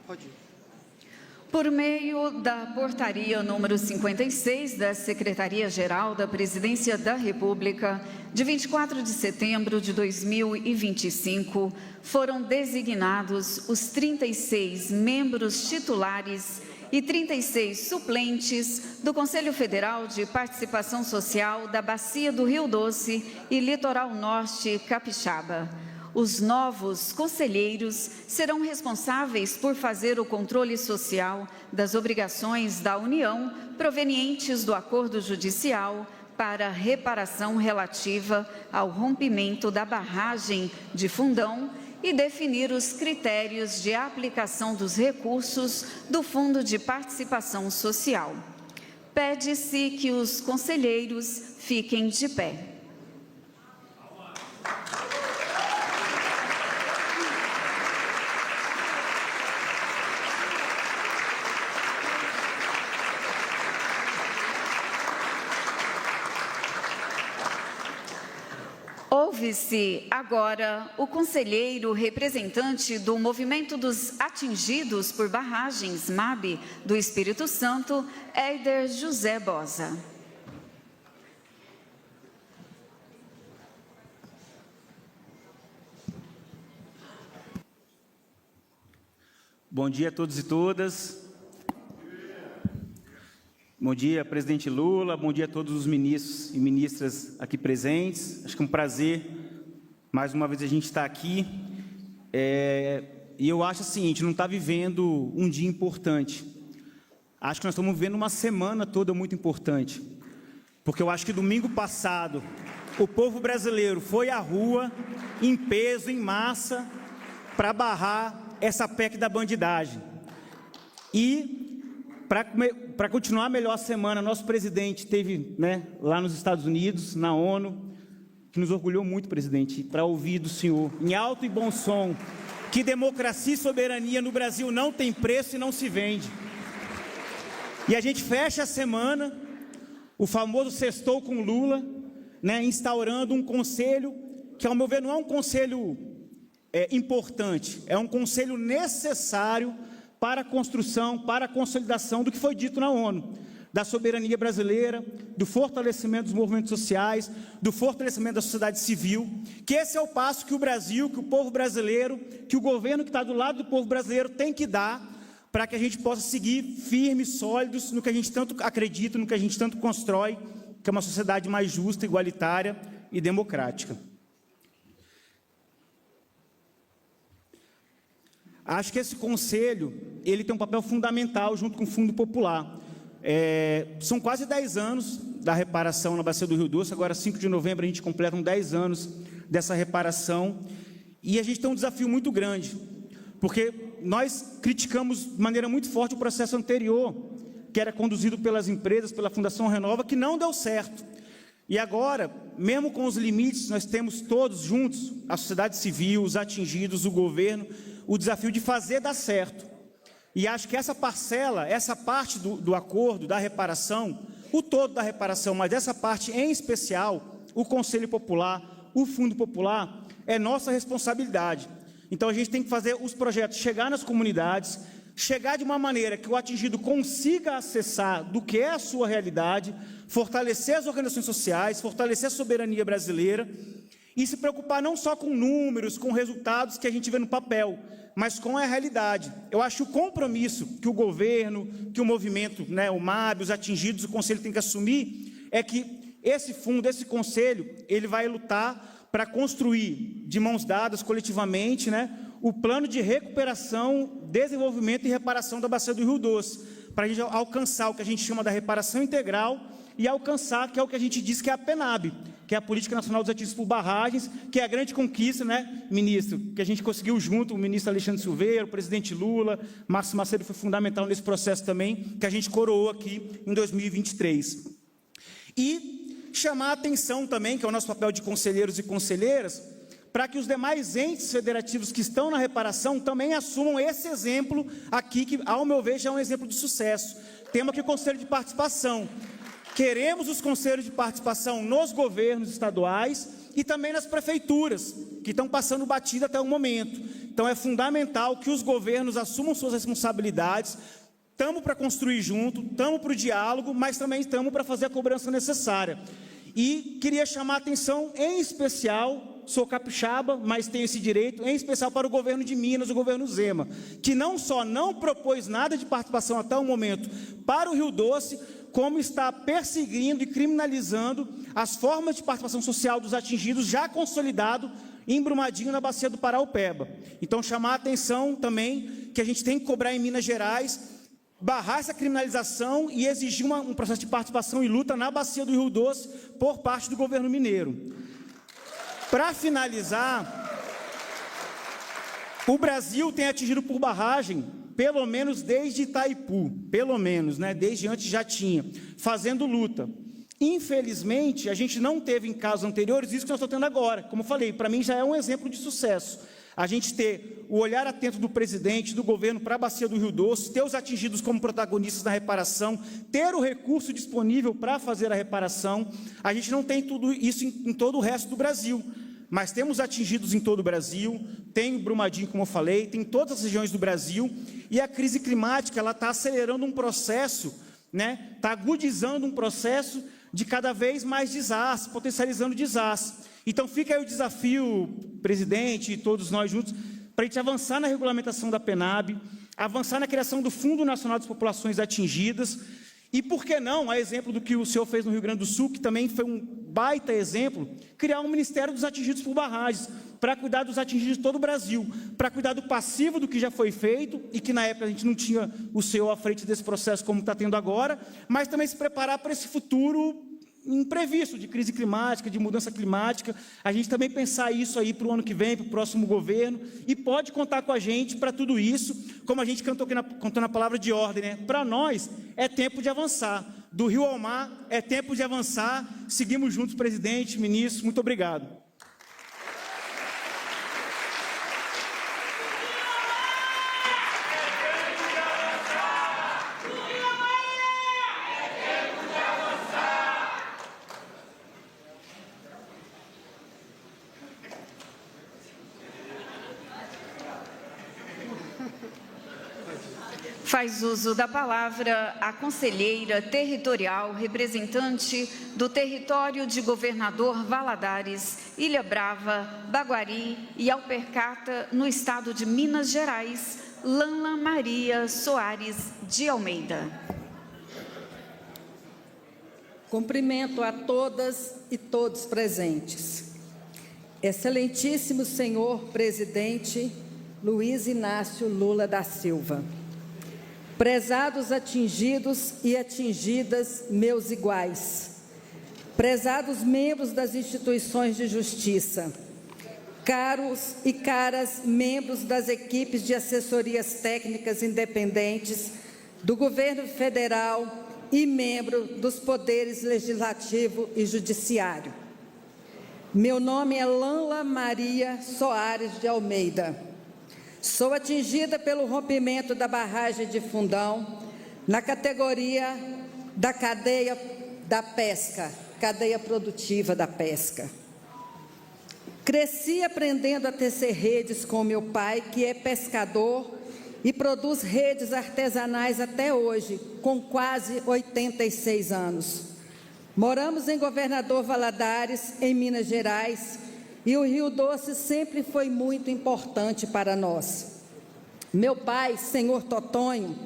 Pode ir. Por meio da portaria número 56 da Secretaria-Geral da Presidência da República, de 24 de setembro de 2025, foram designados os 36 membros titulares e 36 suplentes do Conselho Federal de Participação Social da Bacia do Rio Doce e Litoral Norte Capixaba. Os novos conselheiros serão responsáveis por fazer o controle social das obrigações da União provenientes do acordo judicial para reparação relativa ao rompimento da barragem de Fundão e definir os critérios de aplicação dos recursos do Fundo de Participação Social. Pede-se que os conselheiros fiquem de pé. Ouve-se agora o conselheiro representante do Movimento dos Atingidos por Barragens, MAB, do Espírito Santo, Éder José Bosa. Bom dia a todos e todas. Bom dia, presidente Lula, bom dia a todos os ministros e ministras aqui presentes. Acho que é um prazer, mais uma vez, a gente estar aqui. E eu acho o seguinte, não está vivendo um dia importante. Acho que nós estamos vivendo uma semana toda muito importante. Porque eu acho que domingo passado, o povo brasileiro foi à rua, em peso, em massa, para barrar essa PEC da bandidagem. E para continuar melhor a semana, nosso presidente esteve lá nos Estados Unidos, na ONU, que nos orgulhou muito, presidente, para ouvir do senhor, em alto e bom som, que democracia e soberania no Brasil não tem preço e não se vende. E a gente fecha a semana, o famoso sextou com Lula, instaurando um conselho, que ao meu ver não é um conselho importante, é um conselho necessário para a construção, para a consolidação do que foi dito na ONU, da soberania brasileira, do fortalecimento dos movimentos sociais, do fortalecimento da sociedade civil, que esse é o passo que o Brasil, que o povo brasileiro, que o governo que está do lado do povo brasileiro tem que dar para que a gente possa seguir firmes, sólidos, no que a gente tanto acredita, no que a gente tanto constrói, que é uma sociedade mais justa, igualitária e democrática. Acho que esse conselho, ele tem um papel fundamental junto com o Fundo Popular. São quase 10 anos da reparação na Bacia do Rio Doce, agora 5 de novembro a gente completa 10 anos dessa reparação, e a gente tem um desafio muito grande, porque nós criticamos de maneira muito forte o processo anterior, que era conduzido pelas empresas, pela Fundação Renova, que não deu certo. E agora, mesmo com os limites, nós temos todos juntos, a sociedade civil, os atingidos, o governo, o desafio de fazer dar certo. E acho que essa parcela, essa parte do acordo, da reparação, o todo da reparação, mas essa parte em especial, o Conselho Popular, o Fundo Popular, é nossa responsabilidade. Então a gente tem que fazer os projetos chegar nas comunidades, chegar de uma maneira que o atingido consiga acessar do que é a sua realidade, fortalecer as organizações sociais, fortalecer a soberania brasileira e se preocupar não só com números, com resultados que a gente vê no papel, mas com a realidade. Eu acho que o compromisso que o governo, que o movimento, o MAB, os atingidos, o Conselho tem que assumir, é que esse fundo, esse Conselho, ele vai lutar para construir, de mãos dadas, coletivamente, o plano de recuperação, desenvolvimento e reparação da Bacia do Rio Doce, para a gente alcançar o que a gente chama da reparação integral e alcançar, que é o que a gente diz que é a PNAB, que é a Política Nacional dos Atingidos por Barragens, que é a grande conquista, ministro, que a gente conseguiu junto, o ministro Alexandre Silveira, o presidente Lula, Márcio Macedo foi fundamental nesse processo também, que a gente coroou aqui em 2023. E chamar a atenção também, que é o nosso papel de conselheiros e conselheiras, para que os demais entes federativos que estão na reparação também assumam esse exemplo aqui, que, ao meu ver, já é um exemplo de sucesso. Temos aqui o Conselho de Participação. Queremos os conselhos de participação nos governos estaduais e também nas prefeituras, que estão passando batida até o momento. Então, é fundamental que os governos assumam suas responsabilidades. Estamos para construir junto, estamos para o diálogo, mas também estamos para fazer a cobrança necessária. E queria chamar a atenção, em especial, sou capixaba, mas tenho esse direito, em especial para o governo de Minas, o governo Zema, que não só não propôs nada de participação até o momento para o Rio Doce, como está perseguindo e criminalizando as formas de participação social dos atingidos, já consolidado em Brumadinho, na bacia do Paraupeba. Então, chamar a atenção também que a gente tem que cobrar em Minas Gerais, barrar essa criminalização e exigir um processo de participação e luta na bacia do Rio Doce por parte do governo mineiro. Para finalizar, o Brasil tem atingido por barragem, pelo menos desde Itaipu, pelo menos, né, desde antes já tinha, fazendo luta. Infelizmente, a gente não teve em casos anteriores isso que nós estamos tendo agora. Como eu falei, para mim já é um exemplo de sucesso. A gente ter o olhar atento do presidente, do governo para a bacia do Rio Doce, ter os atingidos como protagonistas da reparação, ter o recurso disponível para fazer a reparação. A gente não tem tudo isso em todo o resto do Brasil, mas temos atingidos em todo o Brasil, tem o Brumadinho, como eu falei, tem todas as regiões do Brasil, e a crise climática ela está acelerando um processo, né? Está agudizando um processo de cada vez mais desastre, potencializando desastre. Então, fica aí o desafio, presidente e todos nós juntos, para a gente avançar na regulamentação da PENAB, avançar na criação do Fundo Nacional das Populações Atingidas, e, por que não, a exemplo do que o senhor fez no Rio Grande do Sul, que também foi um baita exemplo, criar um Ministério dos Atingidos por Barragens, para cuidar dos atingidos de todo o Brasil, para cuidar do passivo do que já foi feito, e que na época a gente não tinha o senhor à frente desse processo como está tendo agora, mas também se preparar para esse futuro imprevisto de crise climática, de mudança climática. A gente também pensar isso aí para o ano que vem, para o próximo governo, e pode contar com a gente para tudo isso, como a gente contou na palavra de ordem, né? Para nós é tempo de avançar, do rio ao mar é tempo de avançar. Seguimos juntos, presidente, ministro, muito obrigado. Faz uso da palavra a conselheira territorial, representante do território de Governador Valadares, Ilha Brava, Baguari e Alpercata, no estado de Minas Gerais, Lanla Maria Soares de Almeida. Cumprimento a todas e todos presentes. Excelentíssimo senhor presidente Luiz Inácio Lula da Silva. Prezados atingidos e atingidas, meus iguais, prezados membros das instituições de justiça, caros e caras membros das equipes de assessorias técnicas independentes do governo federal e membro dos poderes legislativo e judiciário. Meu nome é Lanla Maria Soares de Almeida. Sou atingida pelo rompimento da barragem de Fundão na categoria da cadeia da pesca, cadeia produtiva da pesca. Cresci aprendendo a tecer redes com meu pai, que é pescador e produz redes artesanais até hoje, com quase 86 anos. Moramos em Governador Valadares, em Minas Gerais, e o Rio Doce sempre foi muito importante para nós. Meu pai, senhor Totonho,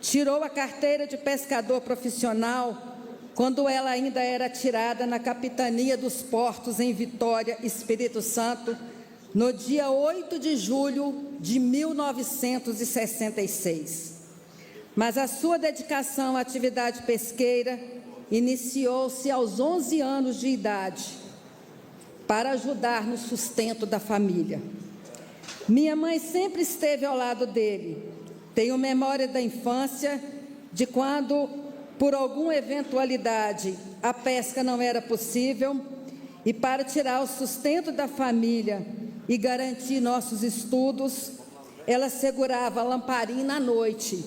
tirou a carteira de pescador profissional quando ela ainda era tirada na Capitania dos Portos, em Vitória, Espírito Santo, no dia 8 de julho de 1966. Mas a sua dedicação à atividade pesqueira iniciou-se aos 11 anos de idade, para ajudar no sustento da família. Minha mãe sempre esteve ao lado dele. Tenho memória da infância, de quando, por alguma eventualidade, a pesca não era possível, e para tirar o sustento da família e garantir nossos estudos, ela segurava a lamparina à noite,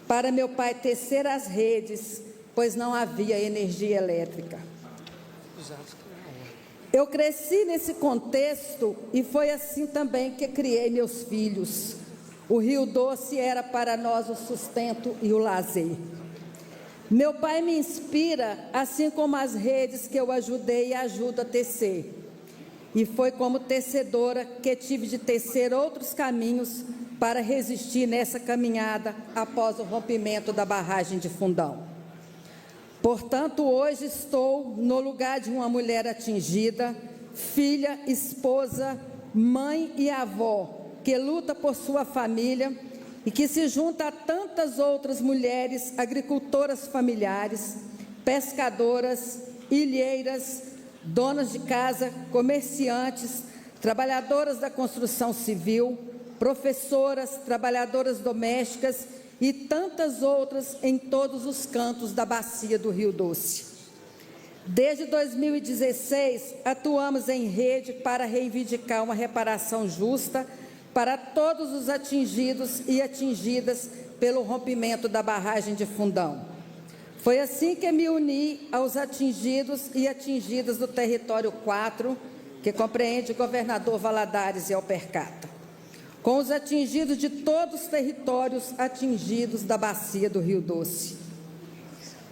para meu pai tecer as redes, pois não havia energia elétrica. Eu cresci nesse contexto e foi assim também que criei meus filhos. O Rio Doce era para nós o sustento e o lazer. Meu pai me inspira, assim como as redes que eu ajudei e ajudo a tecer. E foi como tecedora que tive de tecer outros caminhos para resistir nessa caminhada após o rompimento da barragem de Fundão. Portanto, hoje estou no lugar de uma mulher atingida, filha, esposa, mãe e avó, que luta por sua família e que se junta a tantas outras mulheres agricultoras familiares, pescadoras, ilheiras, donas de casa, comerciantes, trabalhadoras da construção civil, professoras, trabalhadoras domésticas e tantas outras em todos os cantos da bacia do Rio Doce. Desde 2016, atuamos em rede para reivindicar uma reparação justa para todos os atingidos e atingidas pelo rompimento da barragem de Fundão. Foi assim que me uni aos atingidos e atingidas do território 4, que compreende o governador Valadares e Alpercata, com os atingidos de todos os territórios atingidos da bacia do Rio Doce.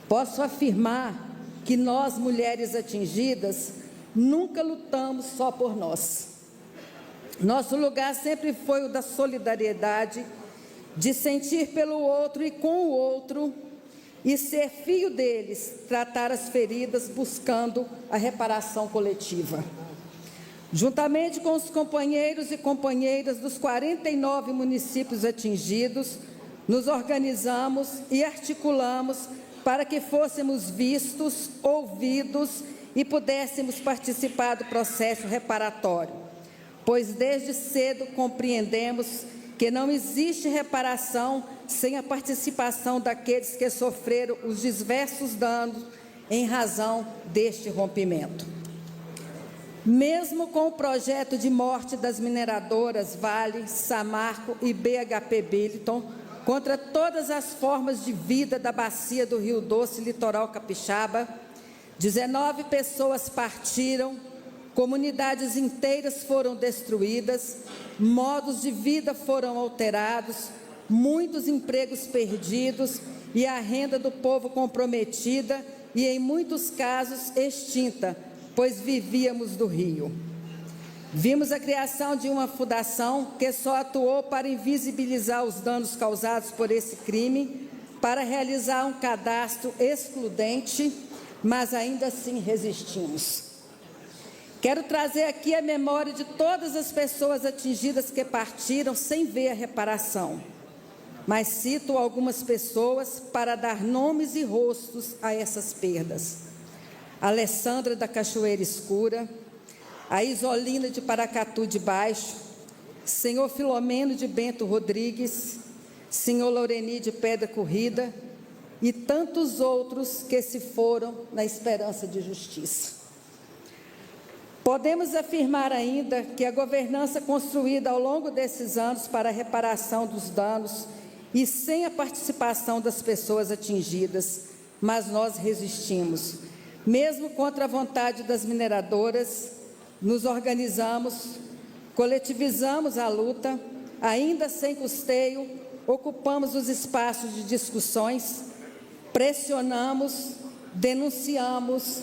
Posso afirmar que nós, mulheres atingidas, nunca lutamos só por nós. Nosso lugar sempre foi o da solidariedade, de sentir pelo outro e com o outro, e ser fio deles, tratar as feridas buscando a reparação coletiva. Juntamente com os companheiros e companheiras dos 49 municípios atingidos, nos organizamos e articulamos para que fôssemos vistos, ouvidos e pudéssemos participar do processo reparatório, pois desde cedo compreendemos que não existe reparação sem a participação daqueles que sofreram os diversos danos em razão deste rompimento. Mesmo com o projeto de morte das mineradoras Vale, Samarco e BHP Billiton, contra todas as formas de vida da bacia do Rio Doce e litoral capixaba, 19 pessoas partiram, comunidades inteiras foram destruídas, modos de vida foram alterados, muitos empregos perdidos e a renda do povo comprometida e, em muitos casos, extinta, pois vivíamos do rio. Vimos a criação de uma fundação que só atuou para invisibilizar os danos causados por esse crime, para realizar um cadastro excludente, mas ainda assim resistimos. Quero trazer aqui a memória de todas as pessoas atingidas que partiram sem ver a reparação, mas cito algumas pessoas para dar nomes e rostos a essas perdas. Alessandra da Cachoeira Escura, a Isolina de Paracatu de Baixo, senhor Filomeno de Bento Rodrigues, senhor Loreni de Pedra Corrida e tantos outros que se foram na esperança de justiça. Podemos afirmar ainda que a governança construída ao longo desses anos para a reparação dos danos e sem a participação das pessoas atingidas, mas nós resistimos. Mesmo contra a vontade das mineradoras, nos organizamos, coletivizamos a luta, ainda sem custeio, ocupamos os espaços de discussões, pressionamos, denunciamos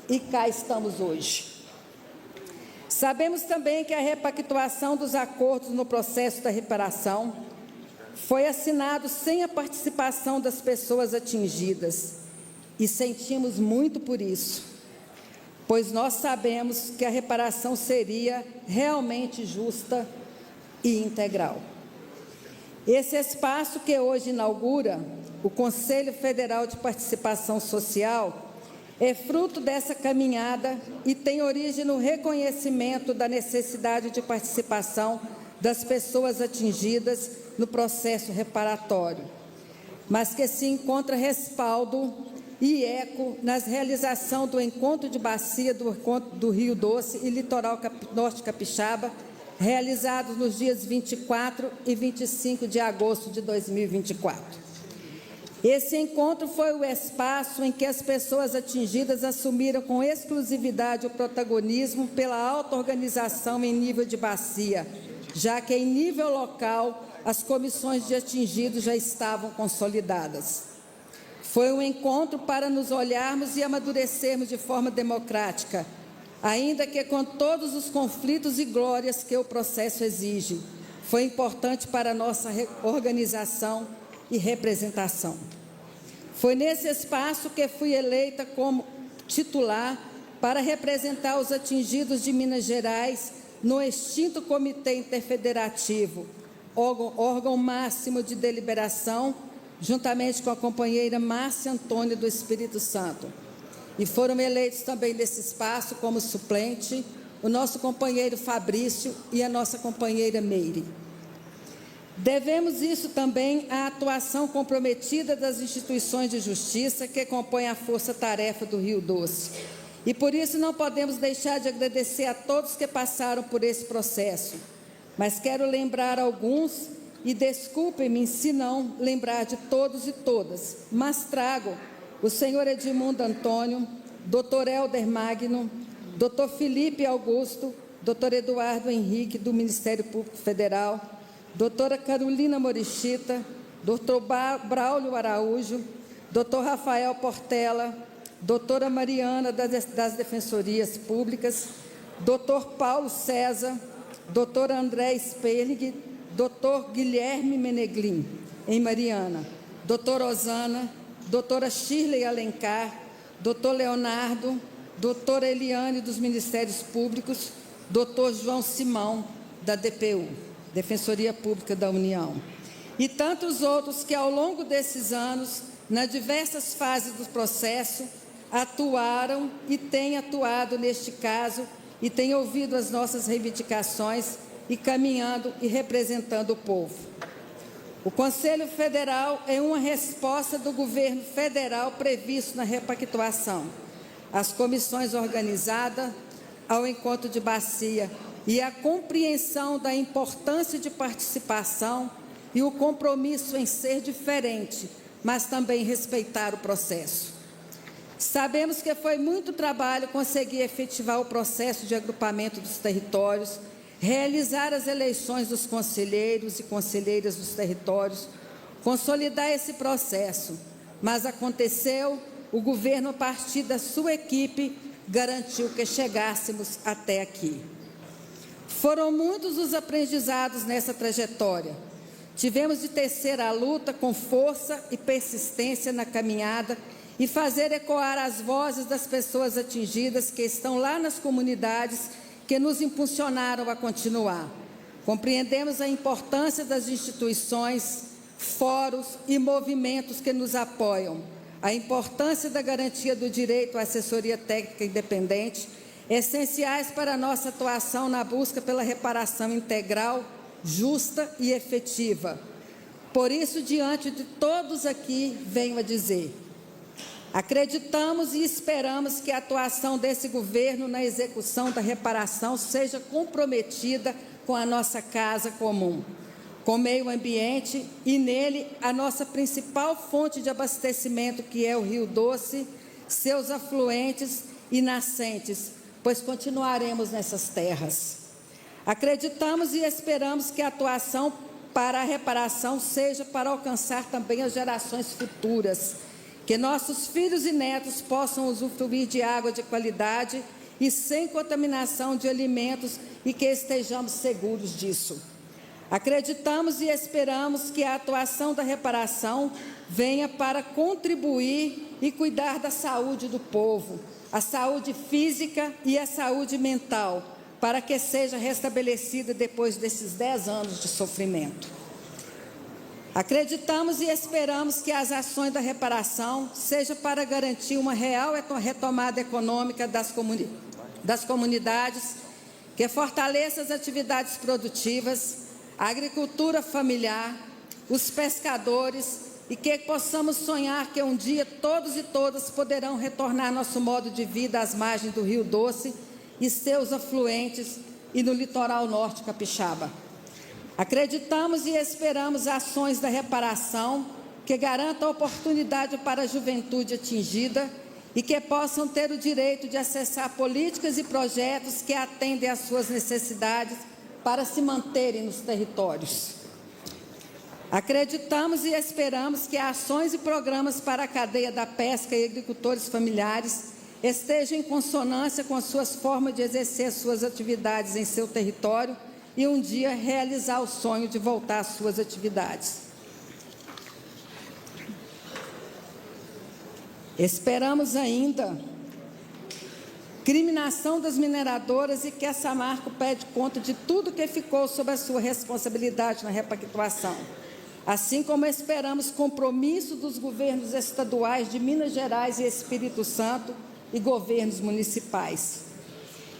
e cá estamos hoje. Sabemos também que a repactuação dos acordos no processo da reparação foi assinado sem a participação das pessoas atingidas e sentimos muito por isso, pois nós sabemos que a reparação seria realmente justa e integral. Esse espaço que hoje inaugura o Conselho Federal de Participação Social é fruto dessa caminhada e tem origem no reconhecimento da necessidade de participação das pessoas atingidas no processo reparatório, mas que se encontra respaldo e eco na realização do Encontro de Bacia do Rio Doce e Litoral Norte Capixaba, realizados nos dias 24 e 25 de agosto de 2024. Esse encontro foi o espaço em que as pessoas atingidas assumiram com exclusividade o protagonismo pela auto-organização em nível de bacia, já que em nível local as comissões de atingidos já estavam consolidadas. Foi um encontro para nos olharmos e amadurecermos de forma democrática, ainda que com todos os conflitos e glórias que o processo exige. Foi importante para a nossa organização e representação. Foi nesse espaço que fui eleita como titular para representar os atingidos de Minas Gerais no extinto Comitê Interfederativo, órgão máximo de deliberação, juntamente com a companheira Márcia Antônia do Espírito Santo. E foram eleitos também nesse espaço como suplente o nosso companheiro Fabrício e a nossa companheira Meire. Devemos isso também à atuação comprometida das instituições de justiça que compõem a força-tarefa do Rio Doce. E por isso não podemos deixar de agradecer a todos que passaram por esse processo. Mas quero lembrar alguns, e desculpem-me se não lembrar de todos e todas, mas trago o senhor Edmundo Antônio, doutor Helder Magno, doutor Felipe Augusto, doutor Eduardo Henrique, do Ministério Público Federal, doutora Carolina Morichita, doutor Braulio Araújo, doutor Rafael Portela, doutora Mariana das Defensorias Públicas, doutor Paulo César, doutor André Sperling, doutor Guilherme Meneglin, em Mariana, doutora Osana, doutora Shirley Alencar, doutor Leonardo, doutora Eliane dos Ministérios Públicos, doutor João Simão, da DPU, Defensoria Pública da União, e tantos outros que ao longo desses anos, nas diversas fases do processo, atuaram e têm atuado neste caso e têm ouvido as nossas reivindicações e caminhando e representando o povo. O Conselho Federal é uma resposta do governo federal previsto na repactuação, as comissões organizadas ao encontro de bacia e a compreensão da importância de participação e o compromisso em ser diferente, mas também respeitar o processo. Sabemos que foi muito trabalho conseguir efetivar o processo de agrupamento dos territórios, realizar as eleições dos conselheiros e conselheiras dos territórios, consolidar esse processo, mas aconteceu, o governo, a partir da sua equipe, garantiu que chegássemos até aqui. Foram muitos os aprendizados nessa trajetória. Tivemos de tecer a luta com força e persistência na caminhada e fazer ecoar as vozes das pessoas atingidas que estão lá nas comunidades que nos impulsionaram a continuar. Compreendemos a importância das instituições, fóruns e movimentos que nos apoiam, a importância da garantia do direito à assessoria técnica independente, essenciais para a nossa atuação na busca pela reparação integral, justa e efetiva. Por isso, diante de todos aqui, venho a dizer: acreditamos e esperamos que a atuação desse governo na execução da reparação seja comprometida com a nossa casa comum, com o meio ambiente e nele a nossa principal fonte de abastecimento, que é o Rio Doce, seus afluentes e nascentes, pois continuaremos nessas terras. Acreditamos e esperamos que a atuação para a reparação seja para alcançar também as gerações futuras, que nossos filhos e netos possam usufruir de água de qualidade e sem contaminação de alimentos e que estejamos seguros disso. Acreditamos e esperamos que a atuação da reparação venha para contribuir e cuidar da saúde do povo, a saúde física e a saúde mental, para que seja restabelecida depois desses 10 anos de sofrimento. Acreditamos e esperamos que as ações da reparação sejam para garantir uma real retomada econômica das comunidades, que fortaleça as atividades produtivas, a agricultura familiar, os pescadores, e que possamos sonhar que um dia todos e todas poderão retornar nosso modo de vida às margens do Rio Doce e seus afluentes e no litoral norte capixaba. Acreditamos e esperamos ações da reparação que garanta oportunidade para a juventude atingida e que possam ter o direito de acessar políticas e projetos que atendem às suas necessidades para se manterem nos territórios. Acreditamos e esperamos que ações e programas para a cadeia da pesca e agricultores familiares estejam em consonância com as suas formas de exercer suas atividades em seu território e um dia realizar o sonho de voltar às suas atividades. Esperamos ainda criminação das mineradoras e que a Samarco pede conta de tudo que ficou sob a sua responsabilidade na repactuação. Assim como esperamos compromisso dos governos estaduais de Minas Gerais e Espírito Santo e governos municipais.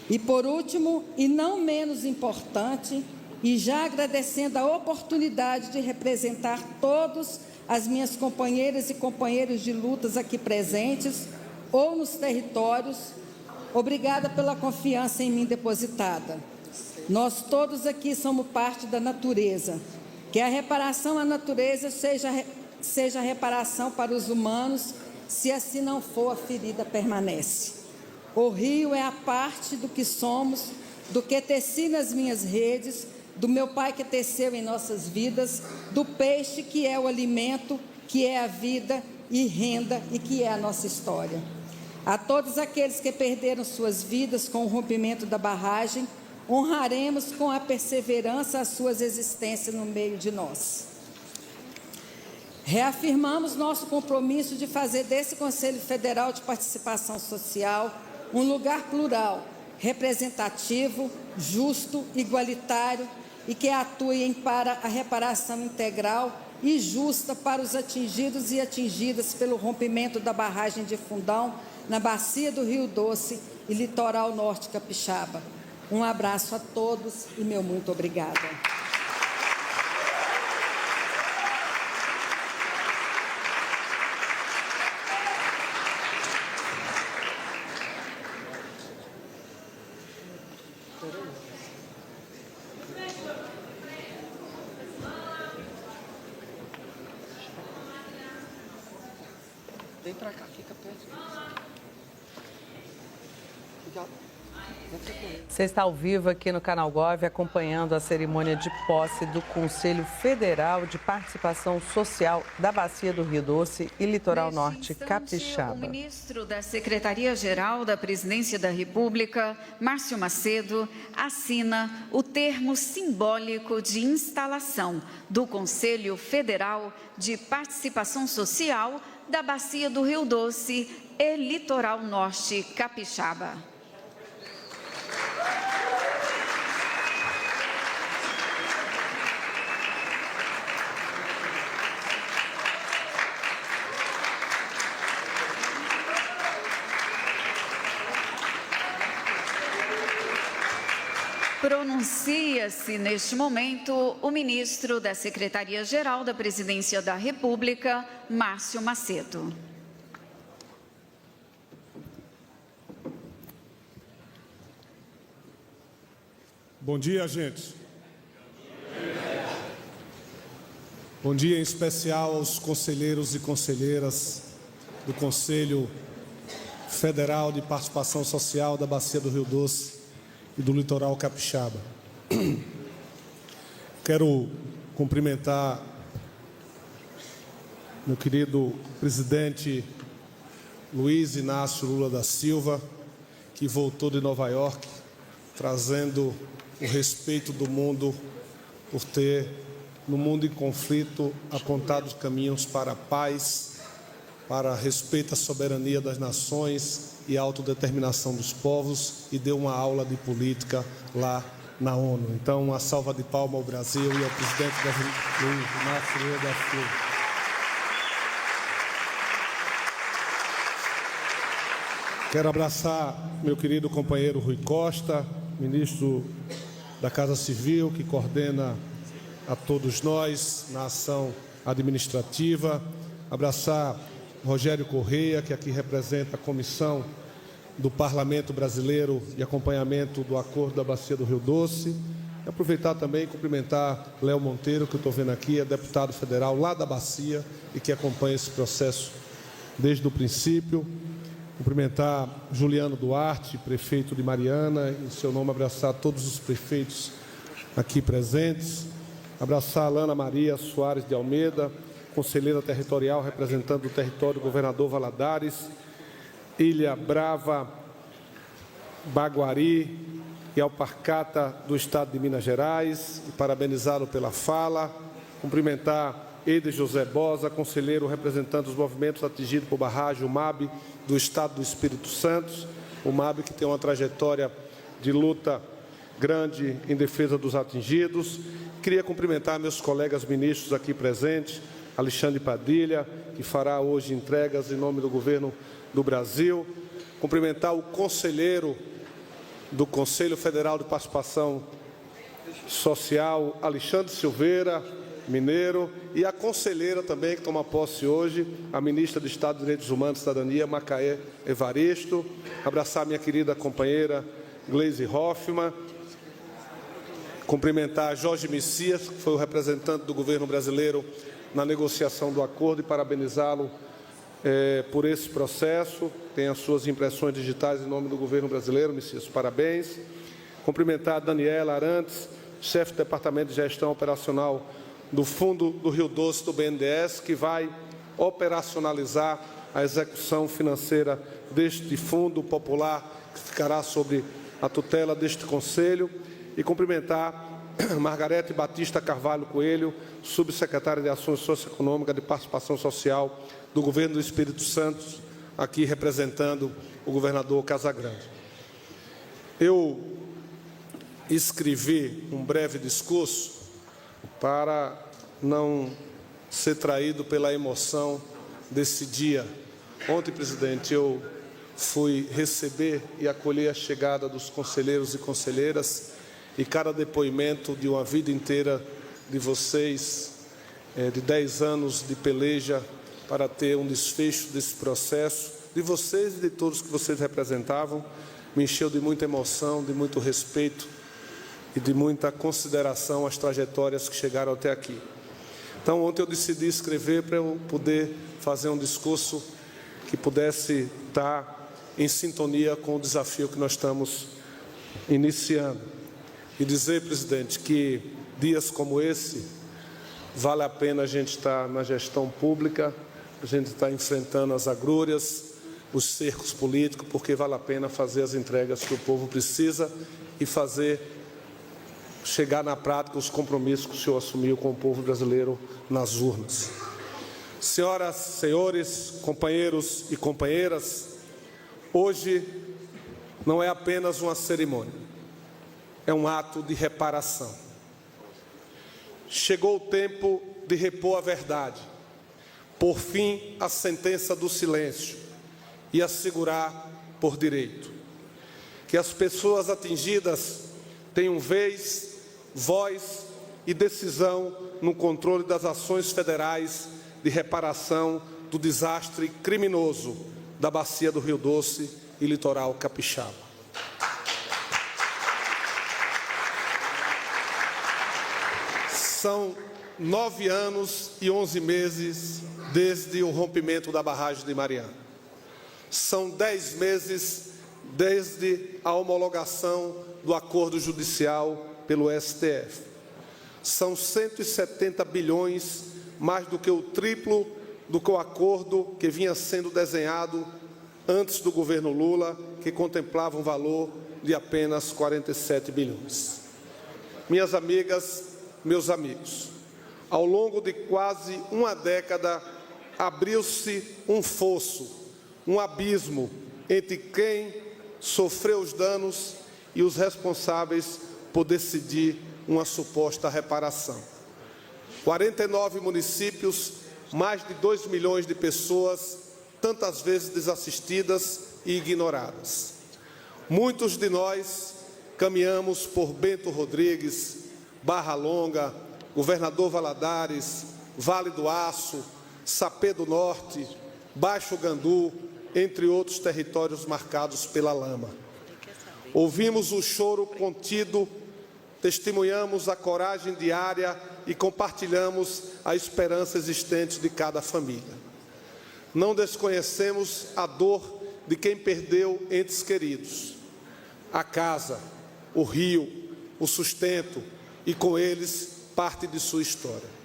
E por último, e não menos importante, e já agradecendo a oportunidade de representar todos as minhas companheiras e companheiros de lutas aqui presentes ou nos territórios, obrigada pela confiança em mim depositada. Nós todos aqui somos parte da natureza. Que a reparação à natureza seja reparação para os humanos, se assim não for, a ferida permanece. O rio é a parte do que somos, do que teci nas minhas redes, do meu pai que teceu em nossas vidas, do peixe que é o alimento, que é a vida e renda e que é a nossa história. A todos aqueles que perderam suas vidas com o rompimento da barragem, honraremos com a perseverança as suas existências no meio de nós. Reafirmamos nosso compromisso de fazer desse Conselho Federal de Participação Social um lugar plural, representativo, justo, igualitário e que atuem para a reparação integral e justa para os atingidos e atingidas pelo rompimento da barragem de Fundão na bacia do Rio Doce e litoral norte capixaba. Um abraço a todos e meu muito obrigada. Vem pra cá, fica perto. Você está ao vivo aqui no Canal Gov, acompanhando a cerimônia de posse do Conselho Federal de Participação Social da Bacia do Rio Doce e Litoral Norte Capixaba. O ministro da Secretaria-Geral da Presidência da República, Márcio Macedo, assina o termo simbólico de instalação do Conselho Federal de Participação Social da Bacia do Rio Doce e Litoral Norte Capixaba. Pronuncia-se neste momento o ministro da Secretaria-Geral da Presidência da República, Márcio Macedo. Bom dia, gente. Bom dia em especial aos conselheiros e conselheiras do Conselho Federal de Participação Social da Bacia do Rio Doce e do Litoral Capixaba. Quero cumprimentar meu querido presidente Luiz Inácio Lula da Silva, que voltou de Nova York, trazendo o respeito do mundo por ter, no mundo em conflito, apontado os caminhos para a paz, para respeito à soberania das nações e a autodeterminação dos povos, e deu uma aula de política lá na ONU. Então, uma salva de palmas ao Brasil e ao presidente Luiz Inácio Lula da Silva. Quero abraçar meu querido companheiro Rui Costa, ministro da Casa Civil, que coordena a todos nós na ação administrativa. Abraçar Rogério Correia, que aqui representa a Comissão do Parlamento Brasileiro de acompanhamento do Acordo da Bacia do Rio Doce. Aproveitar também e cumprimentar Léo Monteiro, que eu estou vendo aqui, é deputado federal lá da Bacia e que acompanha esse processo desde o princípio. Cumprimentar Juliano Duarte, prefeito de Mariana, em seu nome abraçar todos os prefeitos aqui presentes. Abraçar a Lana Maria Soares de Almeida, conselheira territorial representando o território governador Valadares, Ilha Brava, Baguari e Alparcata do estado de Minas Gerais, e parabenizá-lo pela fala. Cumprimentar Eder José Bosa, conselheiro representando os movimentos atingidos por barragem, o MAB, do estado do Espírito Santo, o MAB que tem uma trajetória de luta grande em defesa dos atingidos. Queria cumprimentar meus colegas ministros aqui presentes, Alexandre Padilha, que fará hoje entregas em nome do governo do Brasil. Cumprimentar o conselheiro do Conselho Federal de Participação Social, Alexandre Silveira, mineiro, e a conselheira também, que toma posse hoje, a ministra do Estado de Direitos Humanos e Cidadania, Macaé Evaristo. Abraçar minha querida companheira Gleisi Hoffmann. Cumprimentar Jorge Messias, que foi o representante do governo brasileiro na negociação do acordo, e parabenizá-lo por esse processo. Tem as suas impressões digitais em nome do governo brasileiro. Messias, parabéns. Cumprimentar a Daniela Arantes, chefe do Departamento de Gestão Operacional do Fundo do Rio Doce do BNDES, que vai operacionalizar a execução financeira deste fundo popular, que ficará sob a tutela deste Conselho. E cumprimentar Margarete Batista Carvalho Coelho, subsecretária de Ações Socioeconômicas de Participação Social do Governo do Espírito Santo, aqui representando o governador Casagrande. Eu escrevi um breve discurso para não ser traído pela emoção desse dia. Ontem, presidente, eu fui receber e acolher a chegada dos conselheiros e conselheiras, e cada depoimento de uma vida inteira de vocês, de 10 anos de peleja para ter um desfecho desse processo, de vocês e de todos que vocês representavam, me encheu de muita emoção, de muito respeito e de muita consideração às trajetórias que chegaram até aqui. Então, ontem eu decidi escrever para eu poder fazer um discurso que pudesse estar em sintonia com o desafio que nós estamos iniciando. E dizer, presidente, que dias como esse, vale a pena a gente estar na gestão pública, a gente estar enfrentando as agrúrias, os cercos políticos, porque vale a pena fazer as entregas que o povo precisa e fazer chegar na prática os compromissos que o senhor assumiu com o povo brasileiro nas urnas. Senhoras, senhores, companheiros e companheiras, hoje não é apenas uma cerimônia, é um ato de reparação. Chegou o tempo de repor a verdade, por fim a sentença do silêncio e assegurar por direito que as pessoas atingidas tenham vez, voz e decisão no controle das ações federais de reparação do desastre criminoso da Bacia do Rio Doce e litoral capixaba. São 9 anos e 11 meses desde o rompimento da barragem de Mariana. São 10 meses desde a homologação do acordo judicial pelo STF. São 170 bilhões, mais do que o triplo do que o acordo que vinha sendo desenhado antes do governo Lula, que contemplava um valor de apenas 47 bilhões. Minhas amigas, meus amigos, ao longo de quase uma década, abriu-se um fosso, um abismo entre quem sofreu os danos e os responsáveis por decidir uma suposta reparação. 49 municípios, mais de 2 milhões de pessoas, tantas vezes desassistidas e ignoradas. Muitos de nós caminhamos por Bento Rodrigues, Barra Longa, Governador Valadares, Vale do Aço, Sapê do Norte, Baixo Gandu, entre outros territórios marcados pela lama. Ouvimos o choro contido testemunhamos a coragem diária e compartilhamos a esperança existente de cada família. Não desconhecemos a dor de quem perdeu entes queridos, a casa, o rio, o sustento e, com eles, parte de sua história.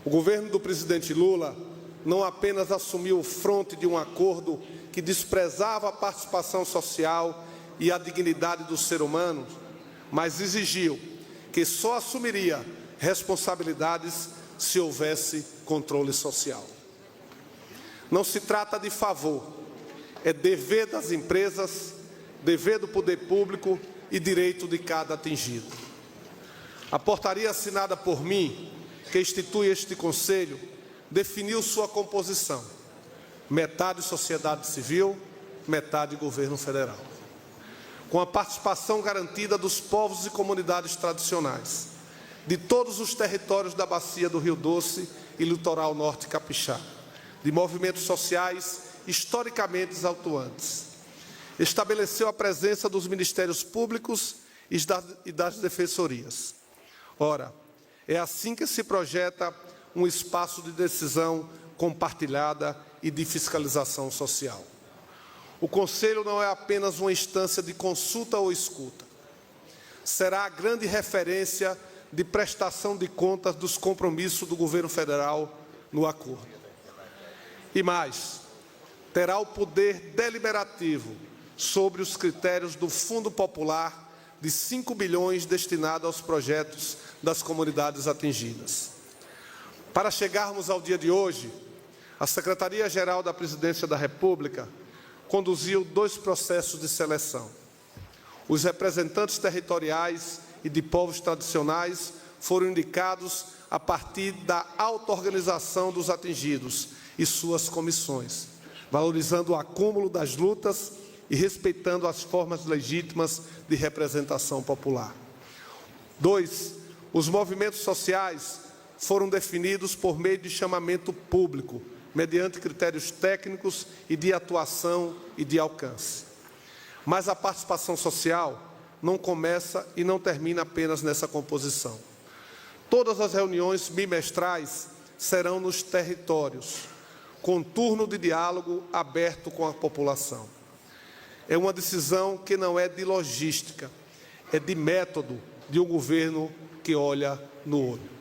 O governo do presidente Lula não apenas assumiu o fronte de um acordo que desprezava a participação social e a dignidade do ser humano, mas exigiu que só assumiria responsabilidades se houvesse controle social. Não se trata de favor, é dever das empresas, dever do poder público e direito de cada atingido. A portaria assinada por mim, que institui este Conselho, definiu sua composição: metade sociedade civil, metade governo federal, com a participação garantida dos povos e comunidades tradicionais, de todos os territórios da Bacia do Rio Doce e Litoral Norte Capixaba, de movimentos sociais historicamente atuantes. Estabeleceu a presença dos ministérios públicos e das defensorias. Ora, é assim que se projeta um espaço de decisão compartilhada e de fiscalização social. O Conselho não é apenas uma instância de consulta ou escuta. Será a grande referência de prestação de contas dos compromissos do governo federal no acordo. E mais, terá o poder deliberativo sobre os critérios do Fundo Popular de 5 bilhões destinado aos projetos das comunidades atingidas. Para chegarmos ao dia de hoje, a Secretaria-Geral da Presidência da República conduziu 2 processos de seleção. Os representantes territoriais e de povos tradicionais foram indicados a partir da auto-organização dos atingidos e suas comissões, valorizando o acúmulo das lutas e respeitando as formas legítimas de representação popular. 2. Os movimentos sociais foram definidos por meio de chamamento público, mediante critérios técnicos e de atuação e de alcance. Mas a participação social não começa e não termina apenas nessa composição. Todas as reuniões bimestrais serão nos territórios, com turno de diálogo aberto com a população. É uma decisão que não é de logística, é de método de um governo que olha no olho.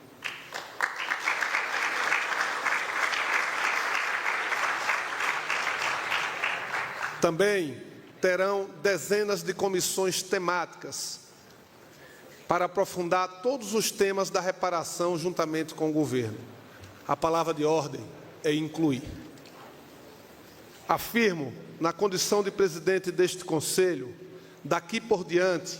Também terão dezenas de comissões temáticas para aprofundar todos os temas da reparação juntamente com o governo. A palavra de ordem é incluir. Afirmo, na condição de presidente deste Conselho, daqui por diante,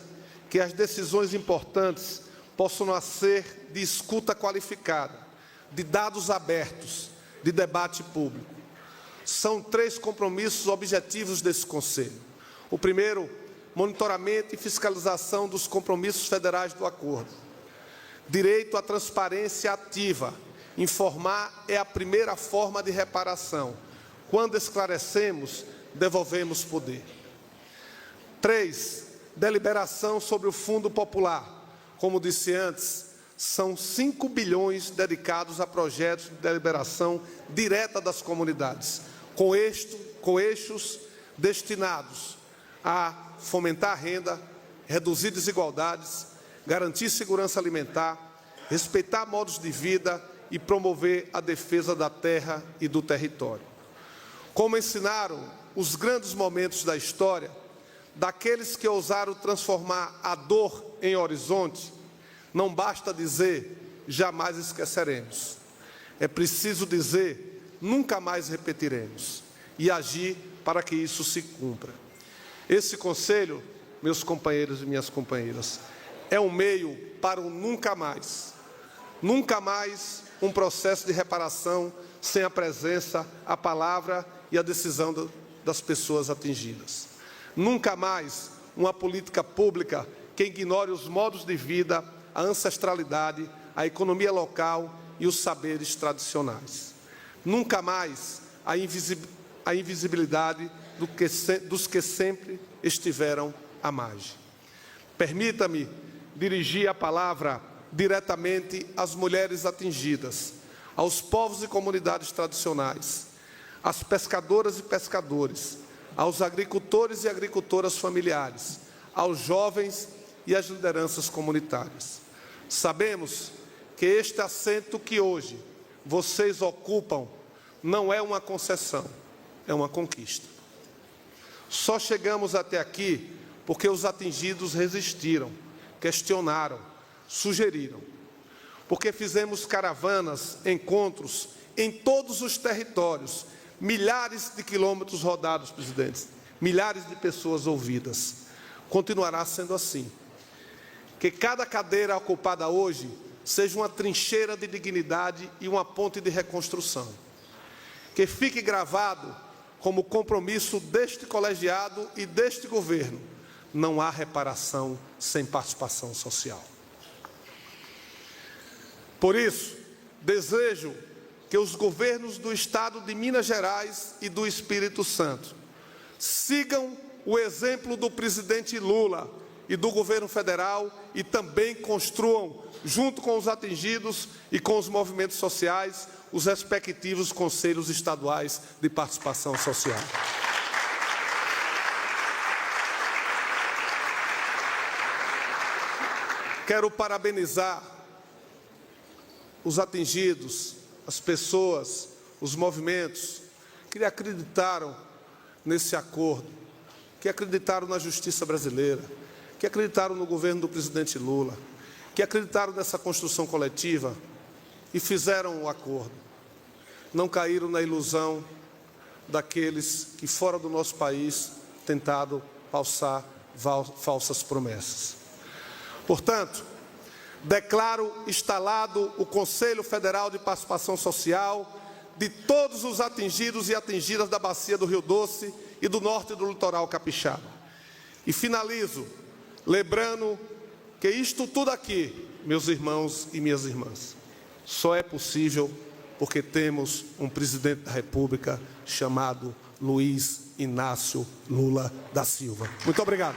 que as decisões importantes possam nascer de escuta qualificada, de dados abertos, de debate público. São 3 compromissos objetivos desse Conselho. O primeiro, monitoramento e fiscalização dos compromissos federais do acordo. Direito à transparência ativa. Informar é a primeira forma de reparação. Quando esclarecemos, devolvemos poder. 3. Deliberação sobre o Fundo Popular. Como disse antes, são 5 bilhões dedicados a projetos de deliberação direta das comunidades, com eixos destinados a fomentar a renda, reduzir desigualdades, garantir segurança alimentar, respeitar modos de vida e promover a defesa da terra e do território. Como ensinaram os grandes momentos da história, daqueles que ousaram transformar a dor em horizonte, não basta dizer, jamais esqueceremos. É preciso dizer, nunca mais repetiremos, e agir para que isso se cumpra. Esse Conselho, meus companheiros e minhas companheiras, é um meio para o nunca mais. Nunca mais um processo de reparação sem a presença, a palavra e a decisão das pessoas atingidas. Nunca mais uma política pública que ignore os modos de vida, a ancestralidade, a economia local e os saberes tradicionais. Nunca mais a invisibilidade dos que sempre estiveram à margem. Permita-me dirigir a palavra diretamente às mulheres atingidas, aos povos e comunidades tradicionais, às pescadoras e pescadores, aos agricultores e agricultoras familiares, aos jovens e às lideranças comunitárias. Sabemos que este assento que hoje vocês ocupam não é uma concessão, é uma conquista. Só chegamos até aqui porque os atingidos resistiram, questionaram, sugeriram. Porque fizemos caravanas, encontros em todos os territórios, milhares de quilômetros rodados, presidentes, milhares de pessoas ouvidas. Continuará sendo assim. Que cada cadeira ocupada hoje seja uma trincheira de dignidade e uma ponte de reconstrução. Que fique gravado como compromisso deste colegiado e deste governo: não há reparação sem participação social. Por isso, desejo que os governos do Estado de Minas Gerais e do Espírito Santo sigam o exemplo do presidente Lula e do governo federal e também construam, junto com os atingidos e com os movimentos sociais, os respectivos conselhos estaduais de participação social. Quero parabenizar os atingidos, as pessoas, os movimentos que acreditaram nesse acordo, que acreditaram na justiça brasileira, que acreditaram no governo do presidente Lula, que acreditaram nessa construção coletiva e fizeram o acordo. Não caíram na ilusão daqueles que, fora do nosso país, tentaram falsar falsas promessas. Portanto, declaro instalado o Conselho Federal de Participação Social de todos os atingidos e atingidas da Bacia do Rio Doce e do norte do litoral capixaba. E finalizo lembrando que isto tudo aqui, meus irmãos e minhas irmãs, só é possível porque temos um presidente da República chamado Luiz Inácio Lula da Silva. Muito obrigado.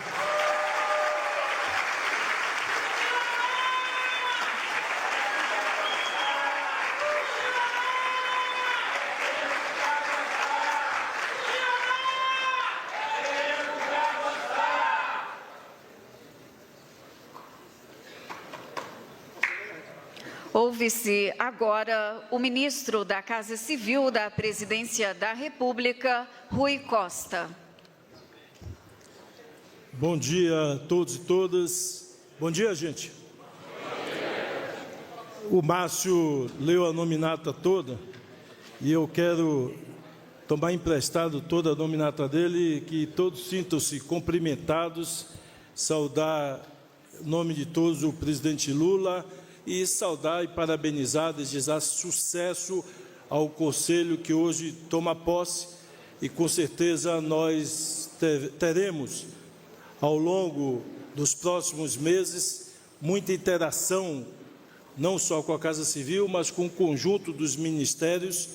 Ouve-se agora o ministro da Casa Civil da Presidência da República, Rui Costa. Bom dia a todos e todas. Bom dia, gente. O Márcio leu a nominata toda e eu quero tomar emprestado toda a nominata dele, que todos sintam-se cumprimentados, saudar em nome de todos o presidente Lula e saudar e parabenizar, desejar sucesso ao Conselho que hoje toma posse, e com certeza nós teremos, ao longo dos próximos meses, muita interação, não só com a Casa Civil, mas com o conjunto dos ministérios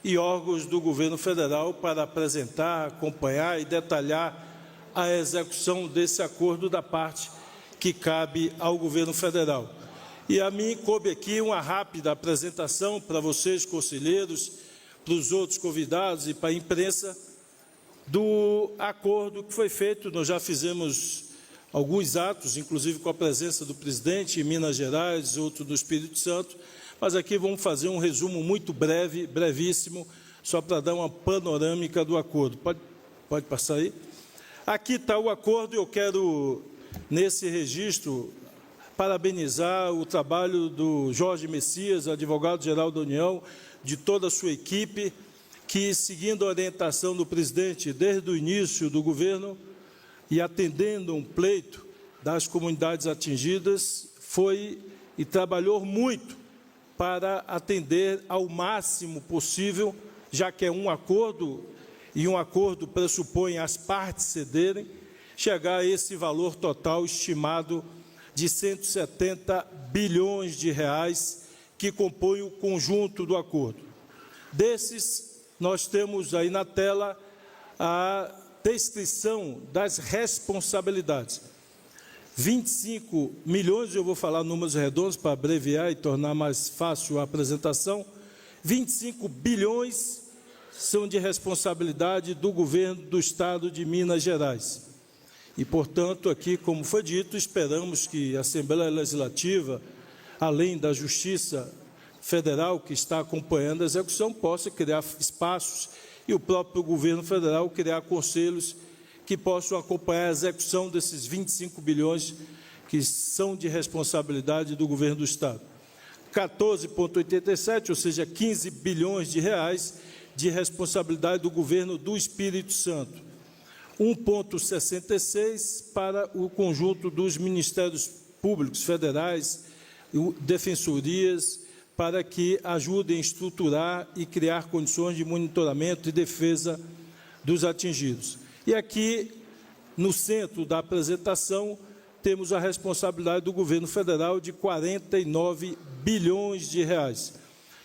e órgãos do governo federal para apresentar, acompanhar e detalhar a execução desse acordo da parte que cabe ao governo federal. E a mim coube aqui uma rápida apresentação para vocês, conselheiros, para os outros convidados e para a imprensa, do acordo que foi feito. Nós já fizemos alguns atos, inclusive com a presença do presidente em Minas Gerais, outro do Espírito Santo, mas aqui vamos fazer um resumo muito breve, brevíssimo, só para dar uma panorâmica do acordo. Pode passar aí? Aqui está o acordo e eu quero, nesse registro, parabenizar o trabalho do Jorge Messias, advogado-geral da União, de toda a sua equipe, que, seguindo a orientação do presidente desde o início do governo e atendendo um pleito das comunidades atingidas, foi e trabalhou muito para atender ao máximo possível, já que é um acordo, e um acordo pressupõe as partes cederem, chegar a esse valor total estimado de 170 bilhões de reais que compõem o conjunto do acordo. Desses, nós temos aí na tela a descrição das responsabilidades. 25 milhões, eu vou falar números redondos para abreviar e tornar mais fácil a apresentação, 25 bilhões são de responsabilidade do governo do Estado de Minas Gerais. E, portanto, aqui, como foi dito, esperamos que a Assembleia Legislativa, além da Justiça Federal, que está acompanhando a execução, possa criar espaços e o próprio governo federal criar conselhos que possam acompanhar a execução desses 25 bilhões que são de responsabilidade do governo do Estado. 14,87, ou seja, 15 bilhões de reais de responsabilidade do governo do Espírito Santo. 1,66 para o conjunto dos ministérios públicos federais, defensorias, para que ajudem a estruturar e criar condições de monitoramento e defesa dos atingidos. E aqui, no centro da apresentação, temos a responsabilidade do governo federal de 49 bilhões de reais.